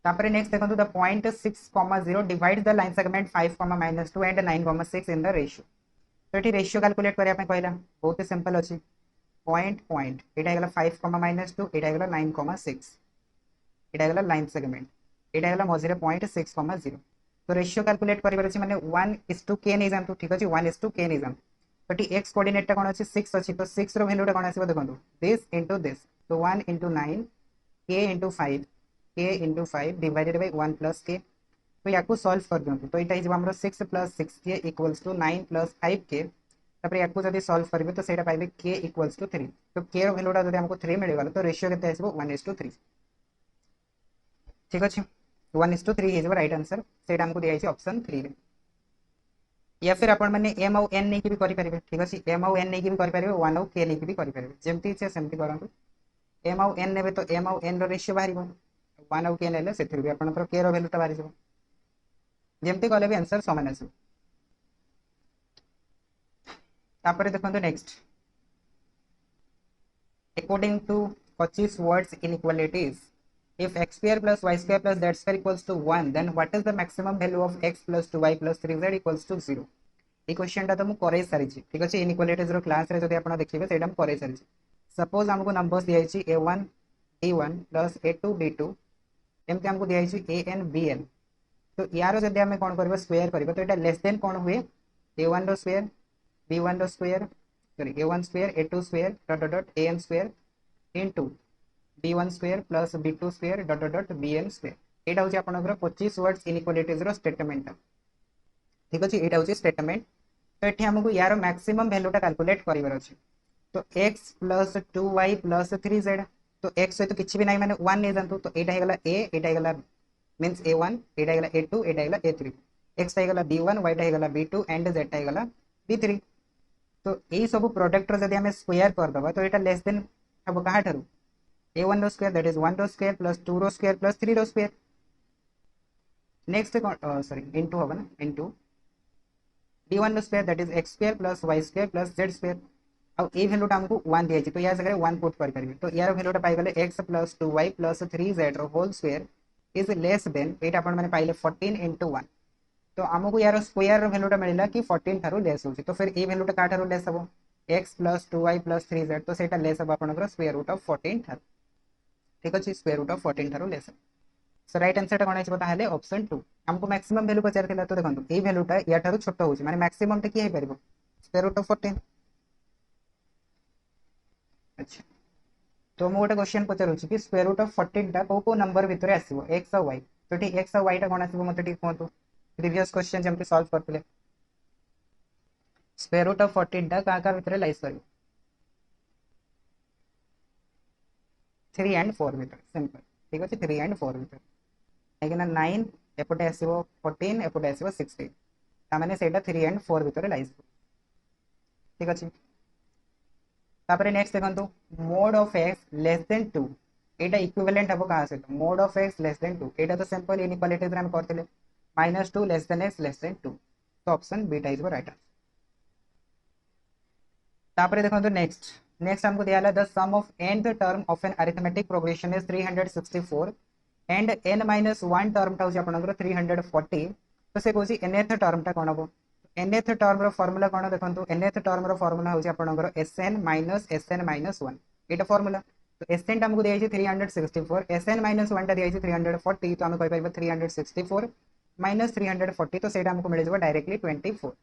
तापर नेक्स्ट देखो the point 6,0 divide the line segment 5,-2 and 9,6 in the ratio तो ये रेशियो कैलकुलेट करिया पे कहला बहुत ही सिंपल अछि पॉइंट पॉइंट एटा गला 5,-2 एटा गला 9,6 एटा गला लाइन सेगमेंट एटा गला मझिरे पॉइंट 6,0 तो रेशियो कैलकुलेट करिबार अछि माने 1:k नै जानतु ठीक अछि 1:k नै जानतु तो x कोऑर्डिनेट टा कोन अछि 6 अछि तो 6 रो वैल्यू टा कोन आसीबो देखंतु दिस इनटू दिस तो 1 * 9 k * 5 k * 5 divided by 1 + k तो याकू सॉल्व कर दियंतु तो इटा हिजबा हमरो 6 + 6k = 9 + 5k तापर याकू जदी सॉल्व करबे तो सेटा पाइबे k = 3 तो k रो वैल्यूटा जदी हमको 3 मिल गलो तो रेशियो केते आसीबो 1:3 ठीक अछि 1:3 हिजबा राइट आंसर सेटा हमको दिया छै ऑप्शन 3 रे या फिर आपण माने m और n नै के भी करि परिबे ठीक अछि m और n नै के भी करि परिबे 1 और k नै के भी करि परिबे जेमति छै सेमति करंतु m और n नेबे तो m और n रो रेशियो बाहरिबो 1 और k नेले सेथिर भी आपनकर k रो वैल्यूटा बाहरि जबो जेमति कले भी आंसर समान आसीबो तापर देखो next according to Cauchy's words inequalities, if x square plus y square plus z square equals to 1, then what is the maximum value of x plus 2y plus 3z equals to 0? ये question तो मुझे करे सारी ठीक अच्छे inequalities class रे जदि आप देखिए से करे सारी सपोज आमको नंबर्स दिखाई a1 d1 plus a2 d2 एमती आमको दिखाई an bn तो यार जब आम कौन कर स्क्वेयर कर तो ये लेस देन कौन हुए a1 square b1 square sorry a1 square a2 square dot dot dot an square into b1 square plus b2 square dot dot dot bn square यहाँ हूँ आपंकर 25 वर्ड्स इनइक्वालिटीज स्टेटमेंट ठीक अच्छे यहाँ हूँ स्टेटमेंट तो ये आमको यार मैक्सिमम भैल्यूटा कैलकुलेट करार अच्छे तो x plus 2y plus 3z तो x सहित किसी भी ना मैंने 1 नहीं जातु तो यहाँ होगा a यहाँ होगा मीन्स a1 यहाँ होगा a2 यहाँ होगा a3 x होगा b1 y होगा b2 एंड z होगा b3 तो यही सब प्रोडक्ट जब आम स्क्वायर करदे तो यहाँ लेस देन हम क्या ठार a1 रो स्क्वायर दैट इज 1 रो स्क्वायर प्लस 2 रो स्क्वायर प्लस 3 रो स्क्वायर नेक्स्ट सॉरी इंटू हम ना इंटू d1 रो square that is x square plus y square plus z square अब ये भैल्यूटा आमको 1 दिखाई तो या जगह 1 पुट करेंगे तो यार भैल्यूटा पाइगले x plus 2y plus 3z whole square is less than ये मैंने पाइले 14 इंटू 1 तो आमको यार स्क्वायर भैल्यूटा मिलला कि 14 ठारू लेस होची तो फिर ए भैल्यूटा का ठारू लेस हम x plus 2y plus 3z तो सेटा लेस हम आपनकर स्क्वायर रूट ऑफ 14 ठारू ठीक अछि स्क्वायर रूट ऑफ 14 ठारू लेस सो राइट आंसर कोन आइछ ताहले ऑप्शन 2 हमको मैक्सिमम वैल्यू पचारथिला तो देखंतु ए वैल्यूटा या ठारू छोटो होची माने मैक्सिमम टा की हे परबो स्क्वायर रूट ऑफ 14 अच्छा तो मुझे गोटे क्वेश्चन पचारूँ कि स्क्वायर रूट ऑफ 14 टा को नंबर भितर आसो एक्स और वाई तो ठीक एक्स और वाई टा कौन आसो मत कहतु प्रीवियस क्वेश्चन जमती सॉल्व करते स्क्वायर रूट ऑफ 14 टा क्या भितर लाइस कर 3 एंड 4 भितर सिंपल ठीक अच्छे 3 एंड 4 भितर कहीं 9 एपटे आसो 14 एपटे आसो 16 ताने से 3 एंड 4 भितर लाइस ठीक अच्छे तापर नेक्स्ट देखो mod of x less than 2 यहाँ इक्विवेलेंट हम क्या सहित mod of x less than 2 यहाँ तो सिंपल इनइक्वालिटीज आम करते -2 less than x less than 2 तो ऑप्शन बीटा इज राइट आंसर तापर देखो नेक्स्ट नेक्स्ट हमको दिया the sum of nth term of an arithmetic progression is 364 and n minus 1 term टा होची आपनकर 340 तो से कहूँ nth टर्म टा कौन हम nth टर्म रो फार्मूला कौन देखो nth टर्म रो फार्मूला होची आपनकर sn माइनस 1 एटा फार्मूला तो sn टा हमको दिया 364 sn माइनस 1 टा दिया 340 तो हम कहि परबा 364 माइनस 340 तो सेटा हमको मिल जाबा डायरेक्टली 24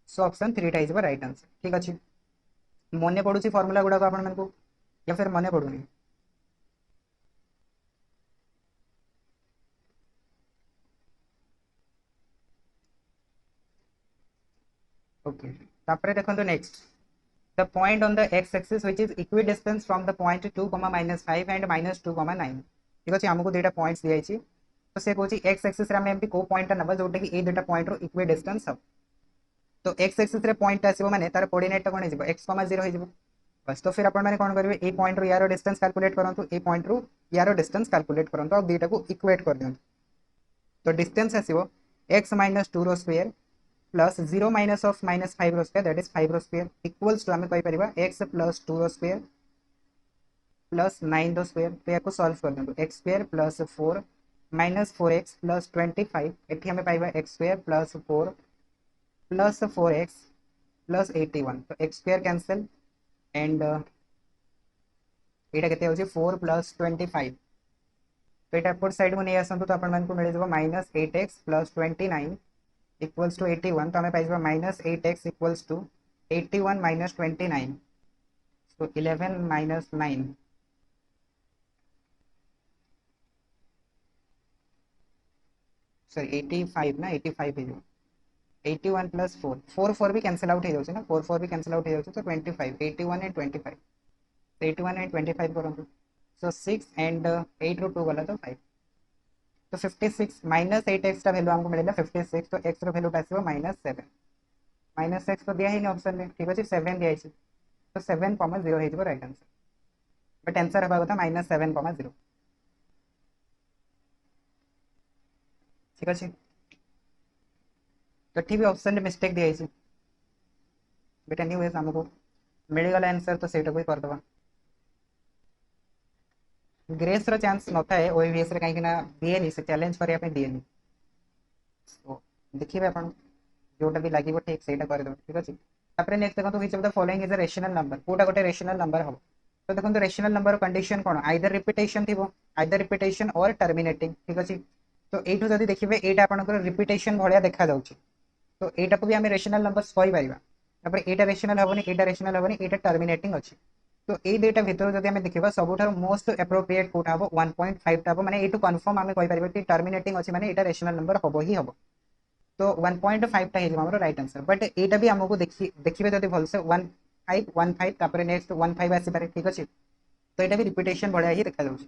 सो ऑप्शन 3 टा इज राइट आंसर ठीक अछि मन पड़ू फर्मूला गुड़ाक आपको या फिर मन पड़ूनी ओके तापर देखो next the point on the x axis which is equi distance from the point 2 -5 and -2 9 ठीक अच्छे आमको दुटा पॉइंट्स दिखाई तो से कहूँ एक्स एक्सिस एमती कौ पॉइंट ना जोटा कि ये दुटा पॉइंट इक्वी डिस्टेंस हम तो एक्स एक्सिस पॉइंट आसो माने तार कोऑर्डिनेट कौन हो एक्स कमा 0 हो बस तो फिर आप कौन करेंगे ए पॉइंट रू यार डिस्टेंस कैलकुलेट करूँ ए पॉइंट रू यार डिस्टेंस कैलकुलेट करूँ और दुटा को इक्वेट कर दिखाँ तो डिस्टेंस आसो एक्स -2 रो स्क्वायर प्लस 0 माइनस ऑफ -5 रो स्क्वायर दैट इज 5 रो स्क्वायर इक्वल्स टू आम कहीपर एक्स प्लस 2 रो स्क्वायर प्लस 9 रो स्क्वायर तो या सॉल्व कर दिखाँ x square plus 4 -4x plus 25 ये आम पाइबा x square plus 4 plus 4x plus 81 तो एक्स स्क्वायर कैंसल एंड यहाँ के 4 प्लस 25 तो ये एपट साइड को नहीं आसतु तो आपको मिल जाए -8x प्लस 29 इक्वल्स टू 81 तो आम पाइबा -8x इक्वल्स टू 81 माइनस 29 तो 11 माइनस 9 सॉरी 85 ना 85 है 81 प्लस 4 4 4 भी कैंसल आउट हो जाए ना 4 4 भी कैंसल आउट हो जाए तो 25 81 एंड 25 81 एंड 25 करूँ सो 6 एंड 8 रू 2 गला तो 5 तो 56 -8x का वैल्यू हमको मिलेगा 56 तो x रो वैल्यू आसो -7 -6 तो दिया ही नहीं ऑप्शन में ठीक अच्छे 7 दिखाई तो 7,0 हो राइट आंसर बट आंसर हवा कथा -7,0 ठीक अच्छे तो ठीक ऑप्शन मिस्टेक दिखाई बट एनीवेज हमको मिलगला आंसर तो सेटा भी करदबा ग्रेस रो चांस नथा है ओईवीएस रे काहे कि ना दिएनी से चैलेंज करिया पे दिएनी सो देखिबे आपण जोटा भी लागिबो ठीक सेटा कर दो ठीक अछि तापर नेक्स्ट देखो which of the following is a rational number कोटा गोटे रेशनल नंबर हो तो देखो रेशनल नंबर कंडीशन कोन आइदर रिपीटेशन थिबो आइदर रिपीटेशन और टर्मिनेटिंग ठीक अछि तो एठू जदी देखिबे एटा आपनकर रिपीटेशन भलिया देखा जाउची तो एटा को भी हमें रेशनल नंबर्स कहि परिबा तापर एटा रेशनल हबनी एटा टर्मिनेटिंग अछि तो ए दुईटा भितर जदि आम देखा सब मोस्ट एप्रोप्रिएट कोटा हम 1.5 टा माने एटू कन्फर्म आम कहि कि टर्मिनेटिंग अच्छी माने एटा रेशनल नंबर हम ही हम तो 1.5 टा हमर राइट आंसर बट एटा भी हमको देखिए जब भलसे 1.5 तापर नेक्स्ट 1.5 आसीपारे ठीक अच्छे तो यहाँ भी रिपीटेशन बढ़िया ही देखा जाऊँ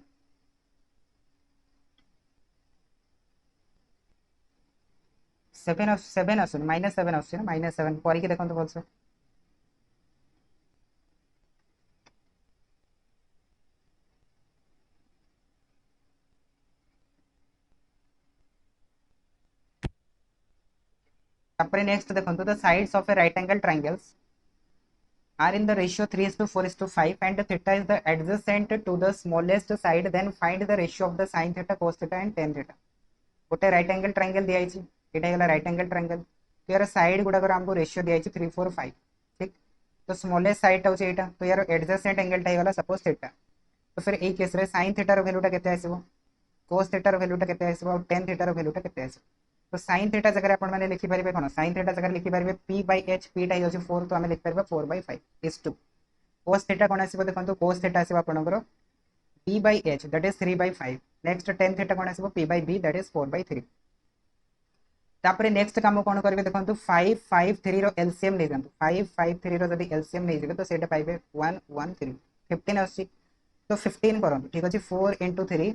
7 आस -7 आस -7 पढ़ी देखते भलसे नेक्स्ट देखो the sides of A right angle triangles are in the ratio 3:4:5 and theta is the adjacent to the smallest side, then find the ratio of the sin theta cos theta and tan theta गोटे right angle triangle दिया यहाँ right angle triangle तो यार side गुड़ाक आमको ratio दिया 3:4:5 ठीक तो smallest side हूँ यहाँ तो यार एडजसेंट एंगलटा होगा सपोज थीटा तो फिर यही केस sin थीटार भैल्यूटा केते आसीबो cos थीटार भैल्यूटा केते आसीबो और tan थीटार भैल्यूटा केते आसीबो तो sin थीटा जगह आपण माने लिखि परिबे कोन sin थीटा जगह लिखि परिबे p/h p टा होची 4 तो आमे लिखि परिबे 4/5 is 2 cos थीटा कोन आसीबो देखंतु cos थीटा आसीबो आपणकर p/h that is 3/5 next tan theta कोन आसीबो p/b दैट इज 4/3 तापर नेक्स्ट काम कोन करबे देखंतु 5 5 3 रो एलसीएम नै जंतु 5 5 3 रो जदी एलसीएम नै जेबे तो सेटा पाइबे 1 1 3 15 आसी तो 15 करंतु ठीक अछि 4 * 3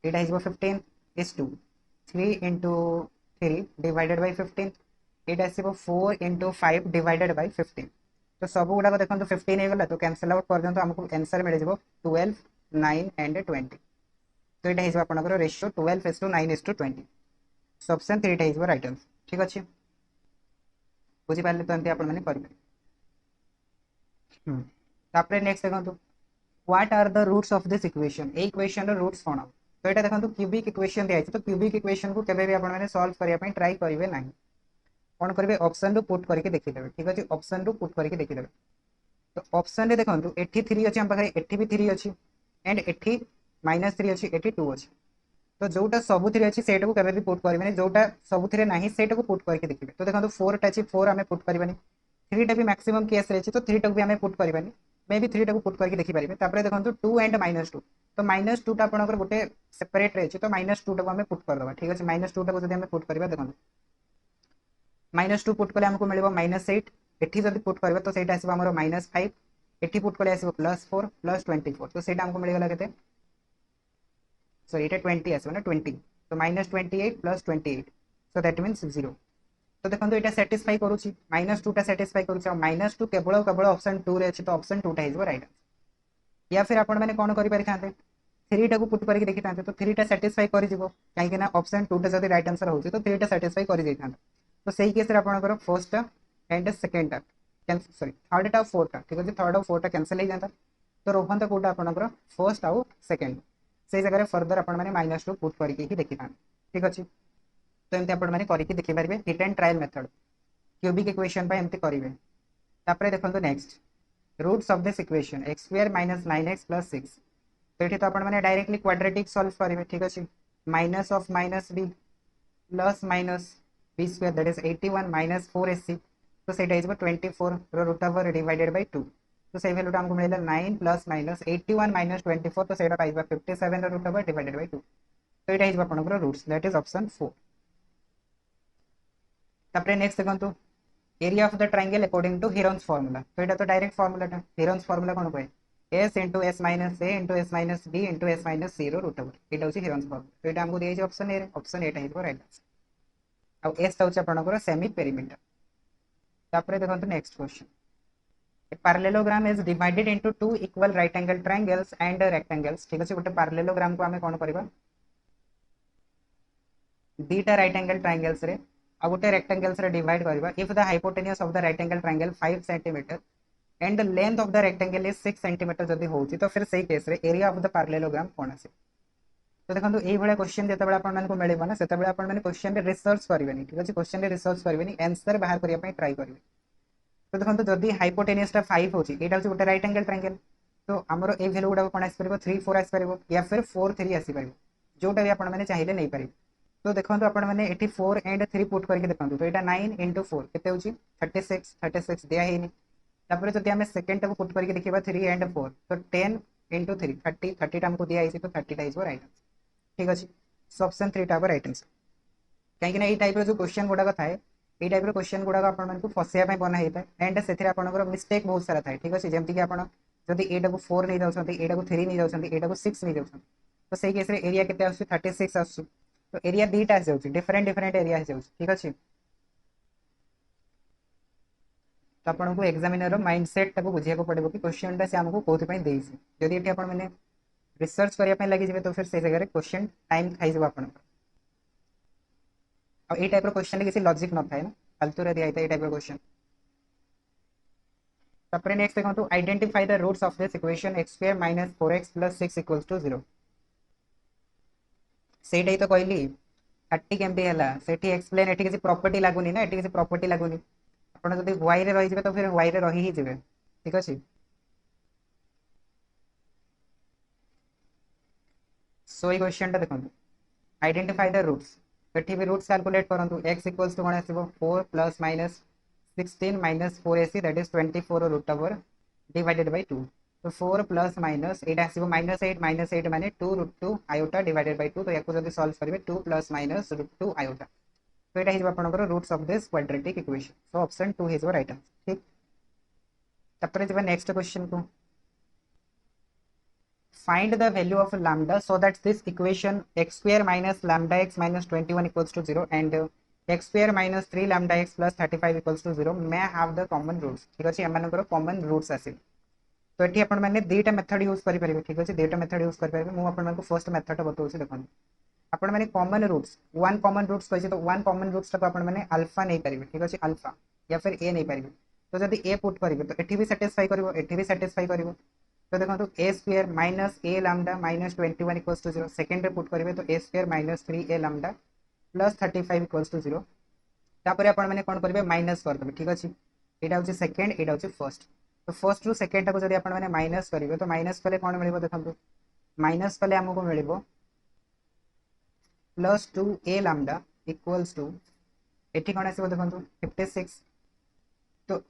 एटा is 15 is 2 3 into 3 divided by 15 Etah आसीबो 4 into 5 divided by 15 तो सब गुडा देखो 15 हो गला तो कैंसिल आउट कर दियंतु हमको आंसर मिल जिवो 12 9 and 20 तो एटा हिजो आपनकर रेशियो 12:9:20 सो ऑप्शन 3 हिजो राइट आंसर ठीक अछि बुझी पाले तो एंती आपण माने करबे तापर नेक्स्ट देखंतु what are the roots of this equation ए इक्वेशन रो रूट्स कोन तो यहाँ देखो क्यूबिक इक्वेशन दिखाई तो क्यूबिक इक्वेशन को केबे भी आपण माने सॉल्व करने ट्राई करेंगे ना कौन करेंगे ऑप्शन रू पुट करके देखीदेवे ठीक अच्छे ऑप्शन रू पुट करके देखीदेवे तो ऑप्शन रे देखो एठी 3 अच्छी आम पाखे एठी भी 3 अच्छी एंड एठी -3 अच्छी एठी 2 अच्छी तो जोटा सबुथिरे अच्छी सेटा को केबे भी पुट करेंगे जोटा सबुथिरे नाही सेटा को पुट करके देखिए तो देखो 4 टा अच्छी 4 आम पुट करबानी 3 टा भी मैक्सिमम केस रे तो 3 टा भी आम पुट करबानी मे भी 3 टा को पुट करके देखि पारिबे तापर देखो 2 एंड -2 तो -2 टा आपनकर गोटे सेपरेट रही तो -2 टा को आम पुट करदबा ठीक अच्छे -2 टा को जब पुट करवा देखो -2 पुट कले हमको मिल -8 एठी जब पुट करवा तो सेटा आसो आमर -5 एठी पुट कले आसो +4 +24 तो सेटा हमको मिलगला केते सॉरी एटा 20 आसो ना 20 तो -28 + 28 सो दैट मींस 0 तो देखो ये साटिस्फाई करुच्ची -2 टा साटिस्फाई करुच्ची -2 केवल केवल ऑप्शन 2 रे अछि तो ऑप्शन 2 टा हिजो राइट आंसर या फिर आपण माने कोन करि पारि थाते 3 टा को पुट करके देखि थाते तो 3 टा साटिस्फाई करि जिवो काहे कि ना ऑप्शन 2 टा जदी राइट आंसर होची तो 3 टा साटिस्फाई करि जाई थाते तो सही केस रे आपणकर फर्स्ट एंड सेकंड टा कैंसिल सॉरी थर्ड टा फोर्थ टा ठीक अछि थर्ड और फोर्थ टा कैंसिल हो जाता तो रोहंता कोटा आपणकर फर्स्ट आउ सेकंड से जगह फर्दर आपण माने -2 पुट करके ही देखि थाते ठीक अछि तो एमती आपण माने करके देखि पारिबे hit and trial method cubic equation पे एमती करिवे तापरे देखंतु next roots of this equation x² - 9x + 6 तो एठी तो आपण माने डायरेक्टली क्वाड्रेटिक सॉल्व करिवे ठीक अछि minus of -b plus -b² that is 81 - 4ac तो सेटा इज 24 रो रूट ओवर डिवाइडेड बाय 2 तो सेही वैल्यूटा हमको मिलला 9 + -81 - 24 तो सेटा पाइबा 57 रो रूट ओवर डिवाइडेड बाय 2 तो एटा इज आपनकर रूट्स दैट इज ऑप्शन 4 तापरे नेक्स्ट देखंतु area of the triangle according to Heron's formula तो एटा तो डायरेक्ट फार्मूलाटा हिरन्स फार्मूला कोन कहे s * s - a * s - b * s - c row root over एटा होची हिरन्स फार्मूला तो एटा हमको दिया छै option A option Etah हिबो right answer uh s होची आपनकर सेमी पेरीमीटर तापरे देखंतु next question A parallelogram is divided into two equal right angle triangles and rectangles ठीक अछि गोटे parallelogram को हमें कोन करबा दीटा राइट एंगल ट्रायंगल्स रे आ गोटे रेक्टेंगल से डिवाइड करबा if the hypotenuse of the right angle triangle 5 centimetre and the length of the rectangle is 6 centimetre जदी होउची तो फिर सही केस रे एरिया ऑफ द पैरेललोग्राम कोन आसे। तो देखो ये भाया क्वेश्चन जो आपको मिले ना से क्वेश्चन रिसर्च करेंगे ठीक अच्छे क्वेश्चन रिसर्च करेंगे आंसर बाहर करने ट्राई करेंगे। तो देखो जदि हाइपोटेनियस 5 होची एटा होची गोटे राइट एंगल ट्रायंगल तो आमर ए वैल्यू गुड़ा कौन आसपर 3 4 आसपर या फिर 4 3 आसपर जोटा भी आपने चाहिए नहीं पारे। तो देखो आपने 4 एंड 3 पुट करके देखो तो यहाँ 9 इंटू 4 के 36 दिखाई तापर जब आम सेकेंड टाक पुट करके देखा 3 एंड 4 तो 10 इंटू 3 30 30 आमको दिखाई तो 30 हो राइट आंसर ठीक अच्छे। सो ऑप्शन 3 टाइप राइट आंसर कहीं ये टाइप जो क्वेश्चन गुड़ाक थाए ये टाइप क्वेश्चन गुड़ाक आपको फसाइा बना होता है एंड से आपंकर मिस्टेक बहुत सारा थाए ठीक अच्छे जमीक आप जब एटा को 4 नहीं जाऊँ एटा को 3 नहीं जाऊँ एटा को 6 नहीं जाऊँ तो सही केस एरिया के 36 आस तो एरिया दीटा आस जाऊँ डिफरेंट डिफरेंट एरिया आस जाऊँ ठीक अच्छे। तो आपको एग्जामिनर माइंडसेट बुझे पड़ो कि क्वेश्चन से आमको कौन जदि ये आपने रिसर्च करने लगे तो फिर से जगह क्वेश्चन टाइम खाई आप टाइप क्वेश्चन किसी लॉजिक न था ना फालतू दिया ये टाइप क्वेश्चन। तापर नेक्स्ट देखो identify the roots of this equation x square minus 4x plus 6 equals to 0 सेटा ही तो कहली 30 केमती है सेठी एक्सप्लेन एठी किसी प्रॉपर्टी लागुनी ना एठी किसी प्रॉपर्टी लागुनी आपण जदी y रे रही जिवे तो फिर y रे रही ही जिवे ठीक अछि। सो ये क्वेश्चन टा देखो आइडेंटिफाई द रूट्स एठी भी रूट्स कैलकुलेट करंतु x इक्वल्स टू कोन आसीबो 4 plus minus 16 minus 4ac that is 24 root over divided by 2 तो 4 प्लस माइनस 8 आसीबो माइनस 8 माने 2 रूट 2 आयोटा डिवाइडेड बाय 2 तो याको जदी सॉल्व करिवे 2 प्लस माइनस रूट 2 आयोटा तो ये आपंकर roots of this quadratic equation so option 2 is right answer ठीक। तापर जब नेक्स्ट क्वेश्चन को find the value of lambda so that this equation x square minus lambda x minus 21 equals to 0 and x square minus 3 lambda x plus 35 equals to 0 may have the common roots ठीक अच्छे M common roots आसे। तो ये आपण मैंने दुईटा method use करेंगे ठीक अच्छे दुईटा मेथड यूज करेंगे मुझे फर्स्ट मेथड बताऊँ देखो आपण मैंने common roots one common roots कही तो वन कॉमन रूट्स टाक आपण मैंने अल्फा नहीं पारे ठीक अच्छे अल्फा या फिर ए नहीं पारे तो जब ए पुट करेंगे तो ये भी साटिस्फाई कर ये भी साटिस्फाई कर तो देखो A square minus A lambda minus 21 equals to 0 second put करेंगे तो A square minus 3 A lambda plus 35 equals to 0 तापर आपण मैंने कौन करेंगे माइनस करदे ठीक अच्छे यहाँ हूँ सेकेंड यहाँ हूँ फर्स्ट तो फर्स्ट रु सेकेंड टाक जब आप माइनस करेंगे तो माइनस कले कौन मिले देखो माइनस कले आमको मिल plus 2 A lambda equals to एटी कौन आसो देखो 56 तो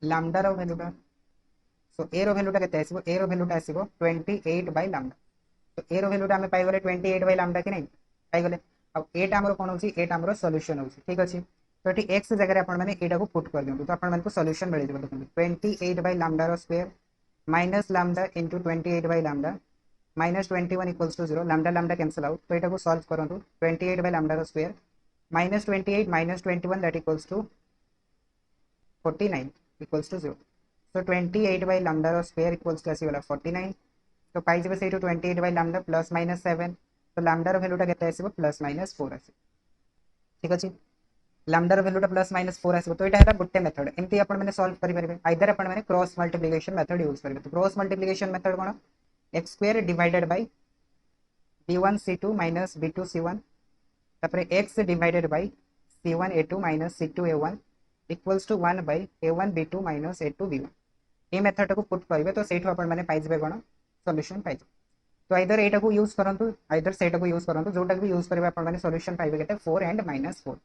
लैम्डार भैल्यूटा सो ए भैल्यूटा के ए भैल्यूटा आसो 28 बाय लैम्डा तो ए भैल्यूटा आम पाइगले 28 बाय लैम्डा कि नहीं पाइगले अब एटा आमर कौन होची एटा आमर सॉल्यूशन होची ठीक अछि। तो ये एक्स जगह आप एटा को पुट कर दियंतु तो आपण मानकु सॉल्यूशन मिल जिवो देखो 28 बाय लैम्डा रो square minus lambda into 28 by lambda minus 21 equals to 0 lambda lambda cancel out तो एटा को सॉल्व करंतु 28 बाय लैम्डा रो square minus 28 minus 21 that equals to 49 equals to 0 तो 28 बाय लैम्डा रो स्क्वायर इक्वल्स टू आसीगला 49 तो पाई जबे से 28 बाय लैम्डा प्लस माइनस 7 तो लैम्डा रो वैल्यूटा केते आसीबो प्लस माइनस 4 आसी ठीक अछि लैम्डा रो वैल्यूटा प्लस माइनस 4 आसीबो तो एटा हेता गुटे मेथड एमती आपण माने सॉल्व करि परबे आइदर आपण माने क्रॉस मल्टीप्लिकेशन मेथड यूज करबे तो क्रॉस मल्टीप्लिकेशन मेथड कोन x square divided by b1 c2 minus b2 c1 तापर x divided by c1 a2 minus c2 a1 equals to 1 by a1 b2 minus a2 b1 ये method को put करेंगे तो सेठू आपण माने पाइबे कोन सॉल्यूशन पाइबे तो आइदर एटा को यूज करंतु आइदर सेटा को यूज करंतु जोटा भी यूज करबे आपण माने सॉल्यूशन पाइबे केते 4 एंड माइनस 4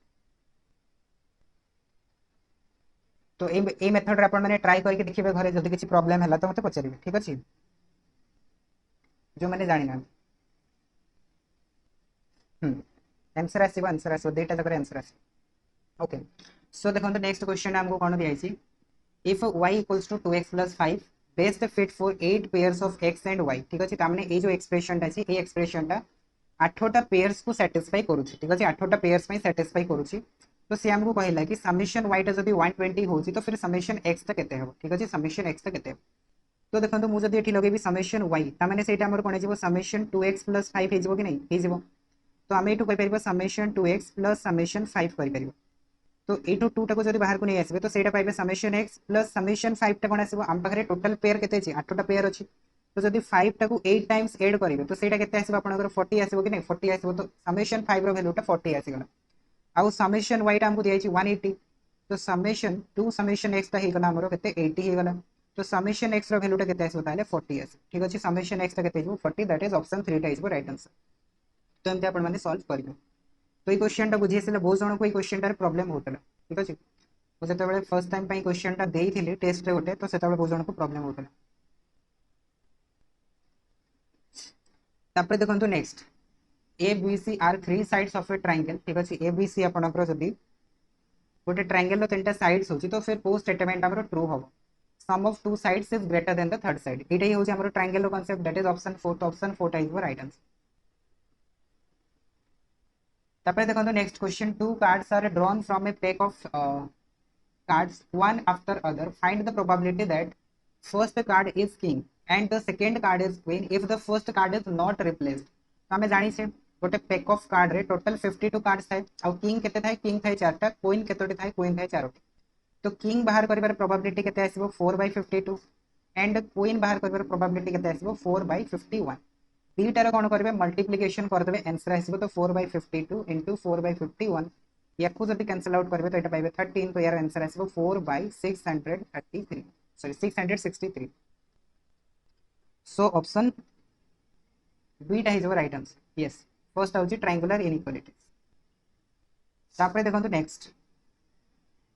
तो ए मेथड रे आपण माने ट्राई करके देखिबे घरे जदी किछि प्रॉब्लम हैला तो मते पचारिबे ठीक अछि जो माने जानि ना आंसर आसीबो देटा तकर आंसर आसीबो ओके। सो देखो नेक्स्ट क्वेश्चन हमको कोन दिया छि if y equals to 2x plus 5 best fit for 8 pairs of x and y ठीक अछि तामने ए जो एक्सप्रेशन ता छि ए एक्सप्रेशन ता 8टा पेयर्स को सैटिस्फाई करूछि ठीक अछि 8टा पेयर्स में सैटिस्फाई करूछि तो से हमको कहला कि समेशन y ता जदी 120 होछि तो फिर समेशन x ता केते हो ठीक अछि समेशन x ता केते तो देखो मुझे ये लगे समेशन y तामने सेटा हमर कोन जेबो समेशन 2x प्लस 5 हे जेबो कि नहीं हे जेबो तो आम ये कहीपर समेसन 2x प्लस समेसन 5 कर तो यू 2 टाक जब बाहर को नहीं आसबे तो सहीटा पाइबे समेसन x प्लस समेसन 5 टा कौन आसो आम पाखे टोटाल पेयर के 8टा पेयर अच्छी तो जब 5 टाक 8 टाइम्स एड करेंगे तो सहीटा के आसो आप 40 आसो कि नहीं 40 आसो तो समेसन 5 रैल्यूटा 40 आसीगला आउ समेसन y आमको दिखाई 180 तो समेसन 2 समेसन x टा होगला आमर के 80 होगला तो समेसन x रैल्यूटा के आसो 40 आस ठीक अच्छे समेसन x टा के 40 दैट इज ऑप्शन 3 टा इज राइट आंसर तो एमती आपण माने सॉल्व करिवे तो ये क्वेश्चन टा बुझी आसले बहुत जन को ये क्वेश्चन टार प्रॉब्लम होता ठीक अच्छे मुझे जो फर्स्ट टाइम क्वेश्चन टा देइथिली टेस्ट रे गोटे तो से बहुत जन को प्रॉब्लम होता तापर देखो next A B C are three sides of a triangle ठीक अच्छे ए बी सी आपंकर जदि गोटे ट्रायंगल तीन टा साइड्स होची तो फिर को स्टेटमेंट हमर ट्रू हम sum of two sides is greater than the third side एटा ही होची हमर ट्रायंगल रो कांसेप्ट दैट इज ऑप्शन 4 तो ऑप्शन 4 टा इज राइट आंसर तापर देखो next question two cards are drawn from a pack of cards one after other find the probability that first card is king and the second card is queen if the first card is not replaced तो हमें जानी से गोटे pack of card रे total 52 cards थाए आ king केते थाए king थाए चारटा क्वीन केतोटी थाए क्वीन थाए चारोटी तो किंग बाहर करिवार प्रोबेबिलिटी केते आसीबो 4/52 एंड क्वीन बाहर करिवार प्रोबेबिलिटी केते आसीबो 4/51 दुईटार कौन करेंगे मल्टीप्लिकेशन करदे आंसर आसो तो 4/52 इंटू 4/51 या जब कैंसल आउट करेंगे तो ये पाइबे 13 तो यार आंसर आसो 4/633 सॉरी 663 सो ऑप्शन दुईटा हो राइट आंसर यस फर्स्ट हूँ ट्रायंगुलर इनइक्वालिटीज तापर देखो next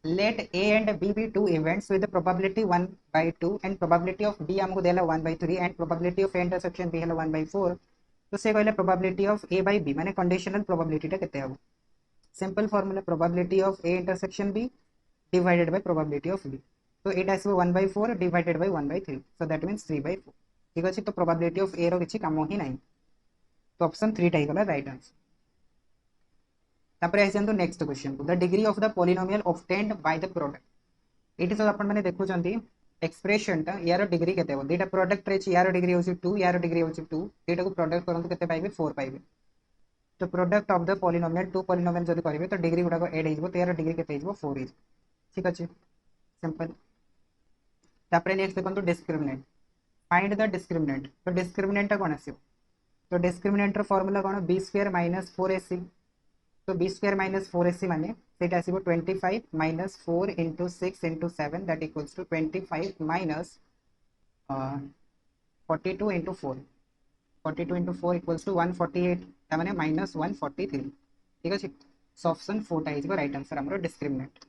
let A and B be two events with probability 1/2 and probability of B आमको देला 1/3 and probability of A intersection B है 1/4 तो से कहले probability of A by B माने कंडीशनल प्रोबेबिलिटी केते हो simple formula probability of A intersection B divided by probability of B तो एटा आसो 1/4 divided bye 1/3 so that means 3/4 ठीक अच्छे तो प्रोबेबिलिटी ऑफ ए रो किछि काम ही नहीं तो ऑप्शन 3 टा गला राइट आंसर तापर आइसंतु next question the degree of the polynomial obtained by the product एटी सब आपण माने देखुचंती एक्सप्रेशन टा यार डिग्री केते हो दुटा प्रोडक्ट रे यार डिग्री होची 2 यार डिग्री होची 2 एटा को प्रोडक्ट करंतु केते पाइबे 4 पाइबे तो product of the polynomial two polynomial जदि करिवे तो डिग्री गुडा को ऐड हिजबो तो यार डिग्री केते हिजबो 4 हिजबो ठीक अछि सिंपल तापर नेक्स्ट देखंतु डिस्क्रिमिनेंट फाइंड द डिस्क्रिमिनेंट तो डिस्क्रिमिनेंट टा कोन आसीबो तो डिस्क्रिमिनेंट रो फार्मूला कोन b स्क्वायर - 4ac तो b स्क्वायर - 4ac माने सेटा आसीबो 25 - 4 * 6 * 7 that equals to 25 - 42 * 4 42 * 4 equals to 148 ता माने -143 ठीक अछि सो ऑप्शन 4 टा इज राइट आंसर हमरो डिस्क्रिमिनेंट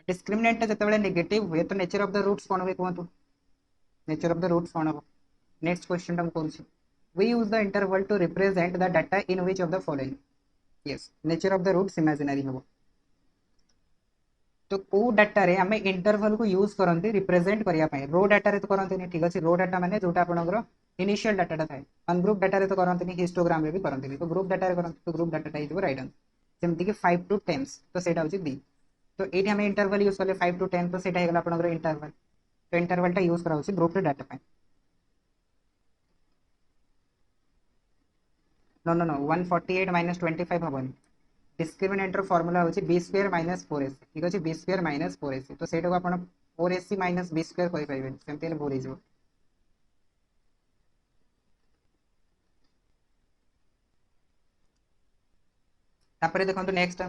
डिस्क्रिमिनेंट जते बेले नेगेटिव हुए तो नेचर ऑफ द रूट्स कोन होय कोंतु नेचर ऑफ द रूट्स कोन हो नेक्स्ट क्वेश्चन हम कोन छी we use the interval to represent the data in which of the following yes nature of the roots imaginary हो तो को डाटा रे हमें इंटरवल को यूज करंती रिप्रेजेंट करिया पई रो डाटा रे तो करंती नहीं ठीक अछि रो डाटा माने जोटा आपनकर इनिशियल डाटा टा थाए अनग्रुप डाटा रे तो करंती नहीं हिस्टोग्राम रे भी करंती नहीं तो ग्रुप डाटा रे करंती तो ग्रुप डाटा टा इज राइट आंसर जेमति कि 5 to 10 तो सेटा होची बी तो एठी हमें इंटरवल यूज करले 5 to 10 तो सेटा हेगला आपनकर इंटरवल तो इंटरवल टा यूज करा होची ग्रुप डाटा पई नो नो नो 148 - 25 हबनी डिस्क्रिमिनेंट रो फार्मूला होची b स्क्वायर - 4ac ठीक अछि b स्क्वायर - 4ac तो सेटा को आपण 4ac - b स्क्वायर करि पाइबे सेमते ले भूली जो तापरे देखंतु नेक्स्ट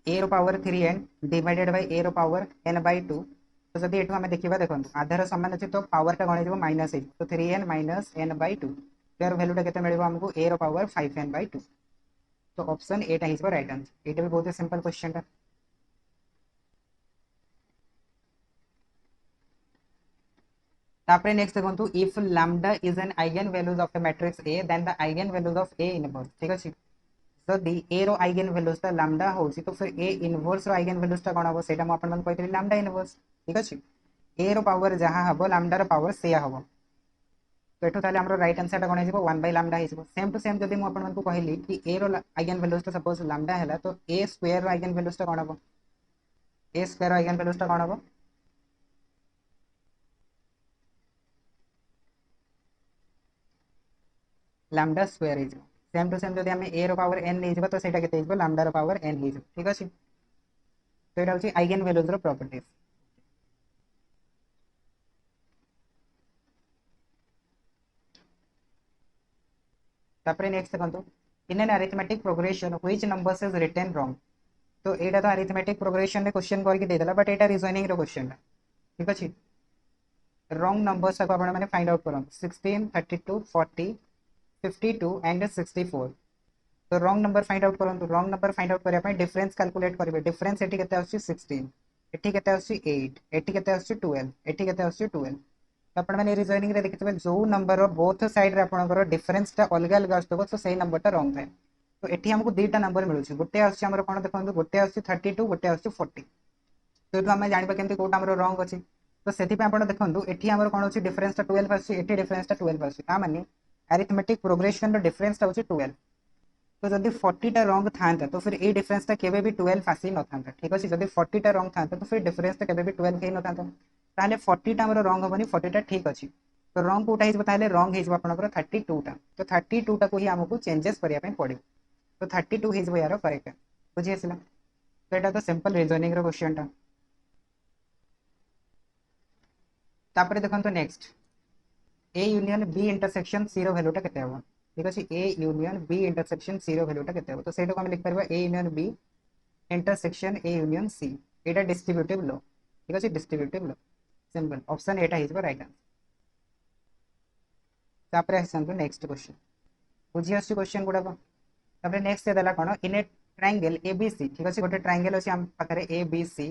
a रो power 3n divided by a रो पावर n/2 तो जदि एठो हमें देखिबा देखंतु आधार समान अछि तो पावर टा गणे जबो माइनस है तो 3n - n/2 यार वैल्यू टा केते मिलबो हमको a रो पावर 5n/2 तो ऑप्शन ए टा इज राइट आंसर एटा भी बहुत सिंपल क्वेश्चन था तापरे नेक्स्ट देखंतु if lambda is an eigen values of the matrix A then the eigen values of A inverse ठीक अछि जदि ए रो आइगन वैल्यूज ता लैम्डा होची तो फिर ए इनवर्स रो आइगन वैल्यूज ता कोन हबो सेटा म अपन मन कहतली लैम्डा इनवर्स ठीक अछि ए रो पावर जहां हबो लैम्डा रो पावर सेया हबो तो एठो ताले हमरो राइट आंसर टा कोन हिजबो 1 बाय लैम्डा हिजबो सेम टू सेम जदि म अपन मन को कहली कि ए रो आइगन वैल्यूज ता सपोज लैम्डा हैला तो ए स्क्वायर रो आइगन वैल्यूज ता कोन हबो ए स्क्वायर रो आइगन वैल्यूज ता कोन हबो लैम्डा स्क्वायर हो सेम टू सेम जब आम ए पावर एन नहीं तो सही के लैम्डा पावर एन हो ठीक अच्छे तो यहाँ हूँ आइगेन वैल्यूज प्रॉपर्टीज तापर नेक्स्ट देखो in an arithmetic progression which numbers is written wrong तो यहाँ तो अरिथमेटिक प्रोग्रेशन में क्वेश्चन करके देदेला बट यहाँ रिजनिंग क्वेश्चन ठीक अच्छे रॉन्ग नंबर्स को आपने फाइंड आउट करूँ 16 32 40 52 एंड 64 तो रॉन्ग नंबर फाइंड आउट करूँ रॉन्ग नंबर फाइंड आउट करने डिफरेंस कैलकुलेट करेंगे डिफरेंस एटी के 16 एटी के 8 एटी के 12 एटी के 12 तो आपने रिजनिंग देखिए जो नंबर बोथ साइड आपंकर डिफरेंसटा अलग अलग आसो तो सही नंबरटा रॉन्ग थाए तो ये आमको दुईटा नंबर मिलूँ गोटे आमर कौन देखो गोटे आ 32 गोटे आ 40 तो ये आम जानवा केमती कौटा रंग अच्छे तो से देखो ये आम कौन अच्छी डिफरेंसटा 12 आसी डिफरेंसटा 12 आसी मानी अरिथमेटिक प्रोग्रेशन डिफरेंसटा हूँ 12 तो जब 40टा रंग था तो फिर ये डिफरेंसटा केवे भी 12 आसी न था ठीक अच्छे जब 40टा रंग था तो फिर डिफरेंसटा केवे भी 12 ही न था ताहले 40टा आमर रंग हेनी 40टा ठीक अच्छे तो रंग कौटा हो रंग हो 32टा तो 32टा को ही आमको चेंजेस करने पड़ो तो 32 हो यार करेक्ट बुझी आसला तो यहाँ तो सिंपल रिजनिंग क्वेश्चन टा तापर देखो next A union B intersection C वैल्यूटा केते होबो ठीक अच्छे A union B intersection C वैल्यूटा केते होबो तो सेटा को हम लिख परबा A union B intersection A union C एटा डिस्ट्रीब्यूटिव लॉ ठीक अच्छे डिस्ट्रीब्यूटिव लॉ सिंपल ऑप्शन एटा हिजबो राइट आंसर तापर आसंतु नेक्स्ट क्वेश्चन बुझी आसी क्वेश्चन गुडा तापर नेक्स्ट देला कोन इन ए ट्रायंगल एबीसी ठीक अच्छे गोटे ट्रायंगल अछि हम पाखरे एबीसी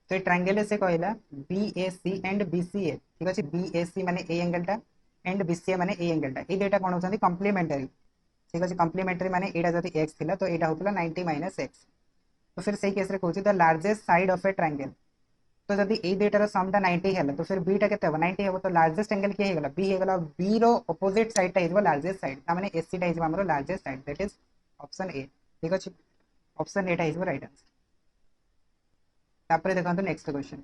तो ट्रायंगल से कहला बीएसी एंड बीसीए ठीक अच्छे बीएसी माने ए एंगलटा एंड बीसीए माने ए एंगलटा ये दुटा कौन होती कम्प्लीमेंटरी ठीक अच्छे कम्प्लीमेंटरी माने एटा जदि एक्स थिला तो एटा होतला 90 माइनस एक्स तो फिर सही केस रे कहूँ the largest side of a triangle तो जदि ए दुटार समटा 90 है तो फिर बीटा के 90 हे तो लार्जेस्ट एंगल किए होगा बी होगा बी रो अपोजिट साइडटा हो लार्जेस्ट साइड तार एसीटा हो largest side that is option A ठीक अच्छे ऑप्शन एटा हो राइट आंसर तापर देखो next question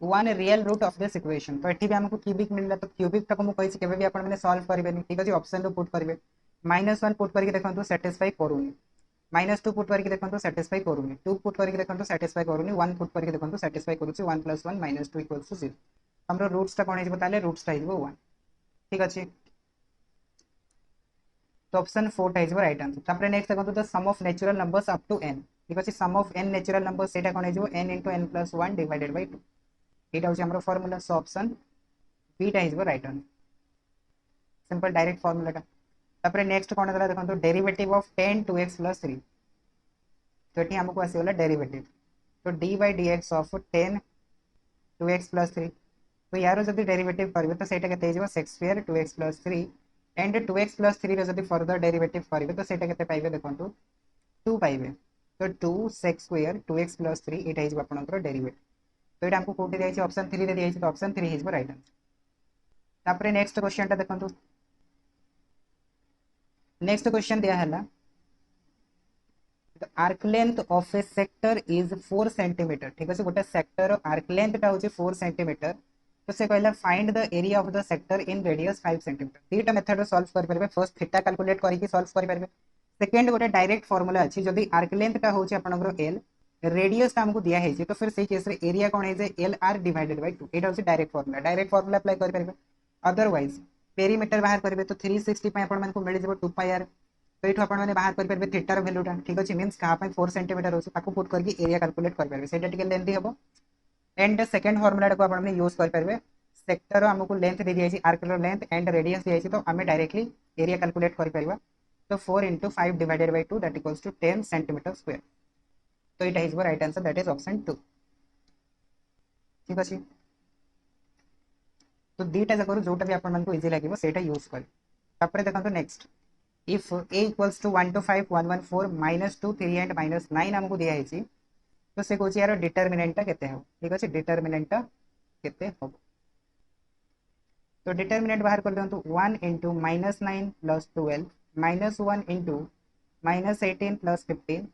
one real root of this equation तो ये आमको क्यूबिक मिलला तो क्यूबिक टाक मुझे केवे भी आपने सॉल्व करेंगे ठीक अच्छे ऑप्शन रो पुट करेंगे -1 पुट करके देखो सैटिस्फाई करूनी -2 पुट करके देखो सैटिस्फाई करूनी 2 पुट करके देखो सैटिस्फाई करूनी 1 पुट करके देखो सैटिस्फाई करूँ 1 + 1 -2 = 0 हम रूट्सटा कौन हो रूट्सटा हो 1 ठीक अच्छे तो ऑप्शन 4 हो राइट आंसर तापर नेक्स्ट देखो the sum of natural numbers up to n ठीक अच्छे sum of n natural number सेटा कौन हो n × n + 1 डिवाइडेड बाय 2 ये हूँ फॉर्मूला सो ऑप्शन बीटा हो राइट आंसर सिंपल डायरेक्ट फॉर्मूलाटा तापर नेक्स्ट कौन है देखो डेरिवेटिव ऑफ 10 2x + 3 तो ये आमको आसीगला डेरिवेटिव तो d by d x of 10 2x + 3 तो यार जब डेरिवेटिव करेंगे तो सेटा केते हो sex square 2x + 3 and 2x + 3 रो जब फर्दर डेरिवेटिव करेंगे तो सेटा केते पाइबे देखो 2 पाइबे तो 2 सेक्स स्क्वायर 2x + 3 एटा हो आपनकर डेरिवेटिव तो ये हमको कोठी दिया ऑप्शन 3 रे दिया तो ऑप्शन 3 हो राइट आंसर तापर नेक्स्ट क्वेश्चन टा देखो नेक्स्ट क्वेश्चन दिया है arc length of A sector is 4 centimetre ठीक है गोटे सेक्टर आर्क लेंथ हूँ 4 सेंटीमीटर तो से कहला find the area of the sector in radius 5 centimetre दुईटा मेथड सॉल्व कर पारे फर्स्ट थीटा कैलकुलेट करके सॉल्व कर पारे सेकंड गोटे डायरेक्ट फॉर्मूला अच्छी जदि आर्क लेंथटा हूँ आपंकर एल रेडियसटा हमको दिया है तो फिर सही केस एरिया कौन है एल आर डिवाइडेड बाय 2 यहाँ हूँ डायरेक्ट फॉर्मूला अप्लाई कर पारे अदरवाइज पेरीमीटर बाहर करेंगे तो 360 मिल जाए 2πr तो ये आपने बाहर करेंगे थीटार भैल्यूटा ठीक अच्छे मीन्स क्या 4 सेंटीमीटर हो पुट करके एरिया कैलकुलेट करेंगे लेंथी हम एंड सेकेंड फर्मुला को आपने यूज करेंगे सेक्टर आमको लेंथ दे दिया आर्कर लेंथ एंड रेडियस दिया तो आम डायरेक्टली एरिया कैलकुलेट कर तो 4 × 5 divided by 2 that equals to 10 centimetre square तो ये हो right answer that is option 2 ठीक अच्छे तो दुईटा जाक जोटा भी आपको इजी लगे से यूज कर देखो next if a equals to 1 to 5 1 1 4 -2 3 and -9 आमको दिखाई तो से कौन यार डिटर्मिनेंटा केते हो ठीक अच्छे डिटर्मिनेंटा केते हो तो डिटर्मिनेंट बाहर कर दिखाँ 1 × -9 + 12 -1 × -18 + 15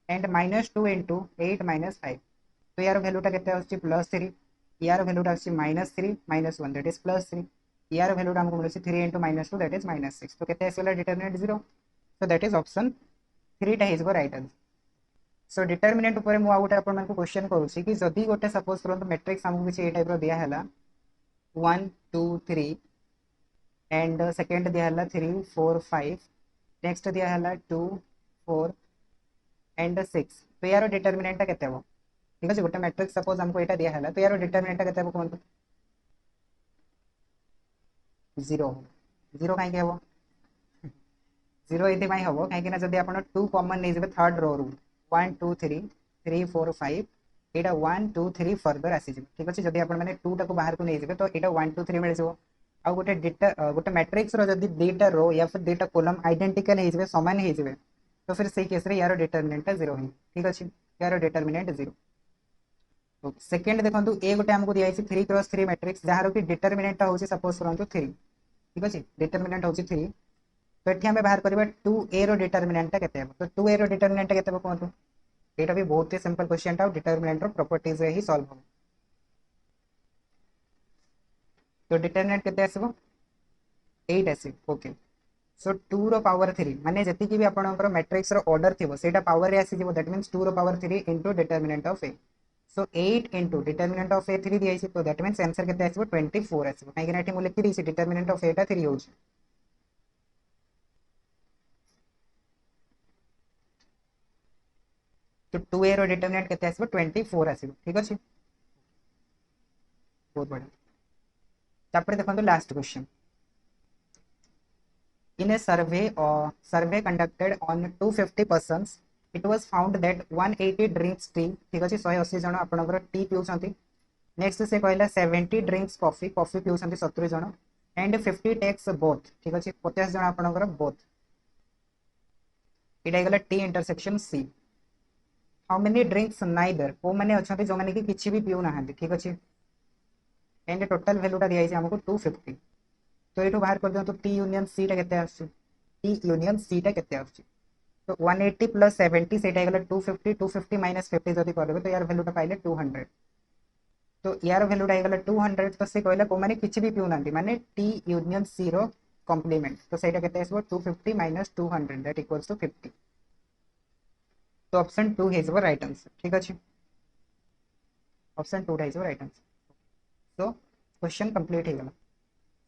एंड -2 × 8 - 5 तो यार भैल्यूटा केते +3 यार वैल्यूटा आसी -3 -1 दैट इज +3 यार वैल्यूटा हमको मिलुछि 3 * -2 दैट इज -6 तो केते आसीला determinant 0 so that is option 3 टा is right answer so determinant ऊपर मु आ गोटे आपन मानक क्वेश्चन करूछि कि जदी गोटे सपोज करंतु मैट्रिक्स हमको किछि ए टाइप रो दिया हला 1 2 3 एंड सेकंड दिया हला 3 4 5 नेक्स्ट दिया हला 2 4 एंड 6 तो यार डिटरमिनेंट केते हो ठीक है गोटे मैट्रिक्स सपोज हमको एटा दिया हला तो यार डिटरमिनेंट केते हो कोन 0 0 काहे के हो 0 ये हम कहीं जब आप 2 कमन नहीं थर्ड रो रू 1 2 3 3 4 5 यहाँ 1 2 3 फर्दर आसीज ठीक अच्छे जब आप टू टाक बाहर को नहीं तो यहाँ 1 2 3 मिल आउ गोटे डेटा गोटे मैट्रिक्स जब दुईटा रो या फिर दुईटा कॉलम आइडेंटिकल हो सामान हो तो फिर से केस यार डिटरमिनेंट 0 ही ठीक अच्छे यार डिटरमिनेंट 0 सेकेंड देखो ए गोटे आमको दिखाई 3x3 मैट्रिक्स जार कि डिटरमिनेंट हूँ सपोज करूँ 3 ठीक अच्छे डिटरमिनेंट हूँ 3 तो ये आम बाहर करवा 2a रो डिटरमिनेंट केते तो 2a रो डिटरमिनेंट केते कहतु एटा भी बहुत ही सिंपल क्वेश्चन टा डिटरमिनेंट रो प्रॉपर्टीज रे ही सॉल्व हो तो डिटरमिनेंट केते आसीबो 8 आसीबो ओके सो 2 रो पावर 3 माने जति कि भी आपनकर मैट्रिक्स रो ऑर्डर थिबो सेटा पावर रे आसी जिवो दैट मींस 2 रो power 3 into determinant of a so 8 into determinant of a 3 दिया छै तो दैट मींस आंसर केते आसीबो 24 आसीबो काहे कि एठी मु लिखि दै छै डिटरमिनेंट ऑफ a टा 3 होउछ तो 2a रो डिटरमिनेंट केते आसीबो 24 आसीबो ठीक अछि बहुत बढ़िया तापर देखंतु last question in a survey conducted on 250 persons it was found that 180 drinks tea ठीक अछि 180 जण आपनकर टी पिउछंती नेक्स्ट से कहला 70 ड्रिंक्स कॉफी कॉफी पिउछंती 70 जण एंड 50 टेक्स बोथ ठीक अछि 50 जण आपनकर बोथ इटा गला T intersection see how many drinks neither को माने अछंती जो माने कि किछि भी पिउ नाहंती ठीक अछि एंड टोटल वैल्यूटा दिया छै हमको 250 तो ये बाहर कर दियो तो टी यूनियन सी टा केते आछी टी यूनियन सी टा केते आछी तो 180 प्लस 70 सेटा गला 250 250 माइनस 50 जदी करबे तो यार वैल्यूटा पाइले 200 तो यार वैल्यूटा गला 200 तो से कहला को माने किछि भी पिउ नांती माने टी यूनियन सी रो कॉम्प्लीमेंट तो सेटा केते आछो 250 माइनस 200 दैट इक्वल्स टू 50 तो option 2 is the right answer ठीक अछि option 2 is the right answer तो क्वेश्चन कंप्लीट हो गला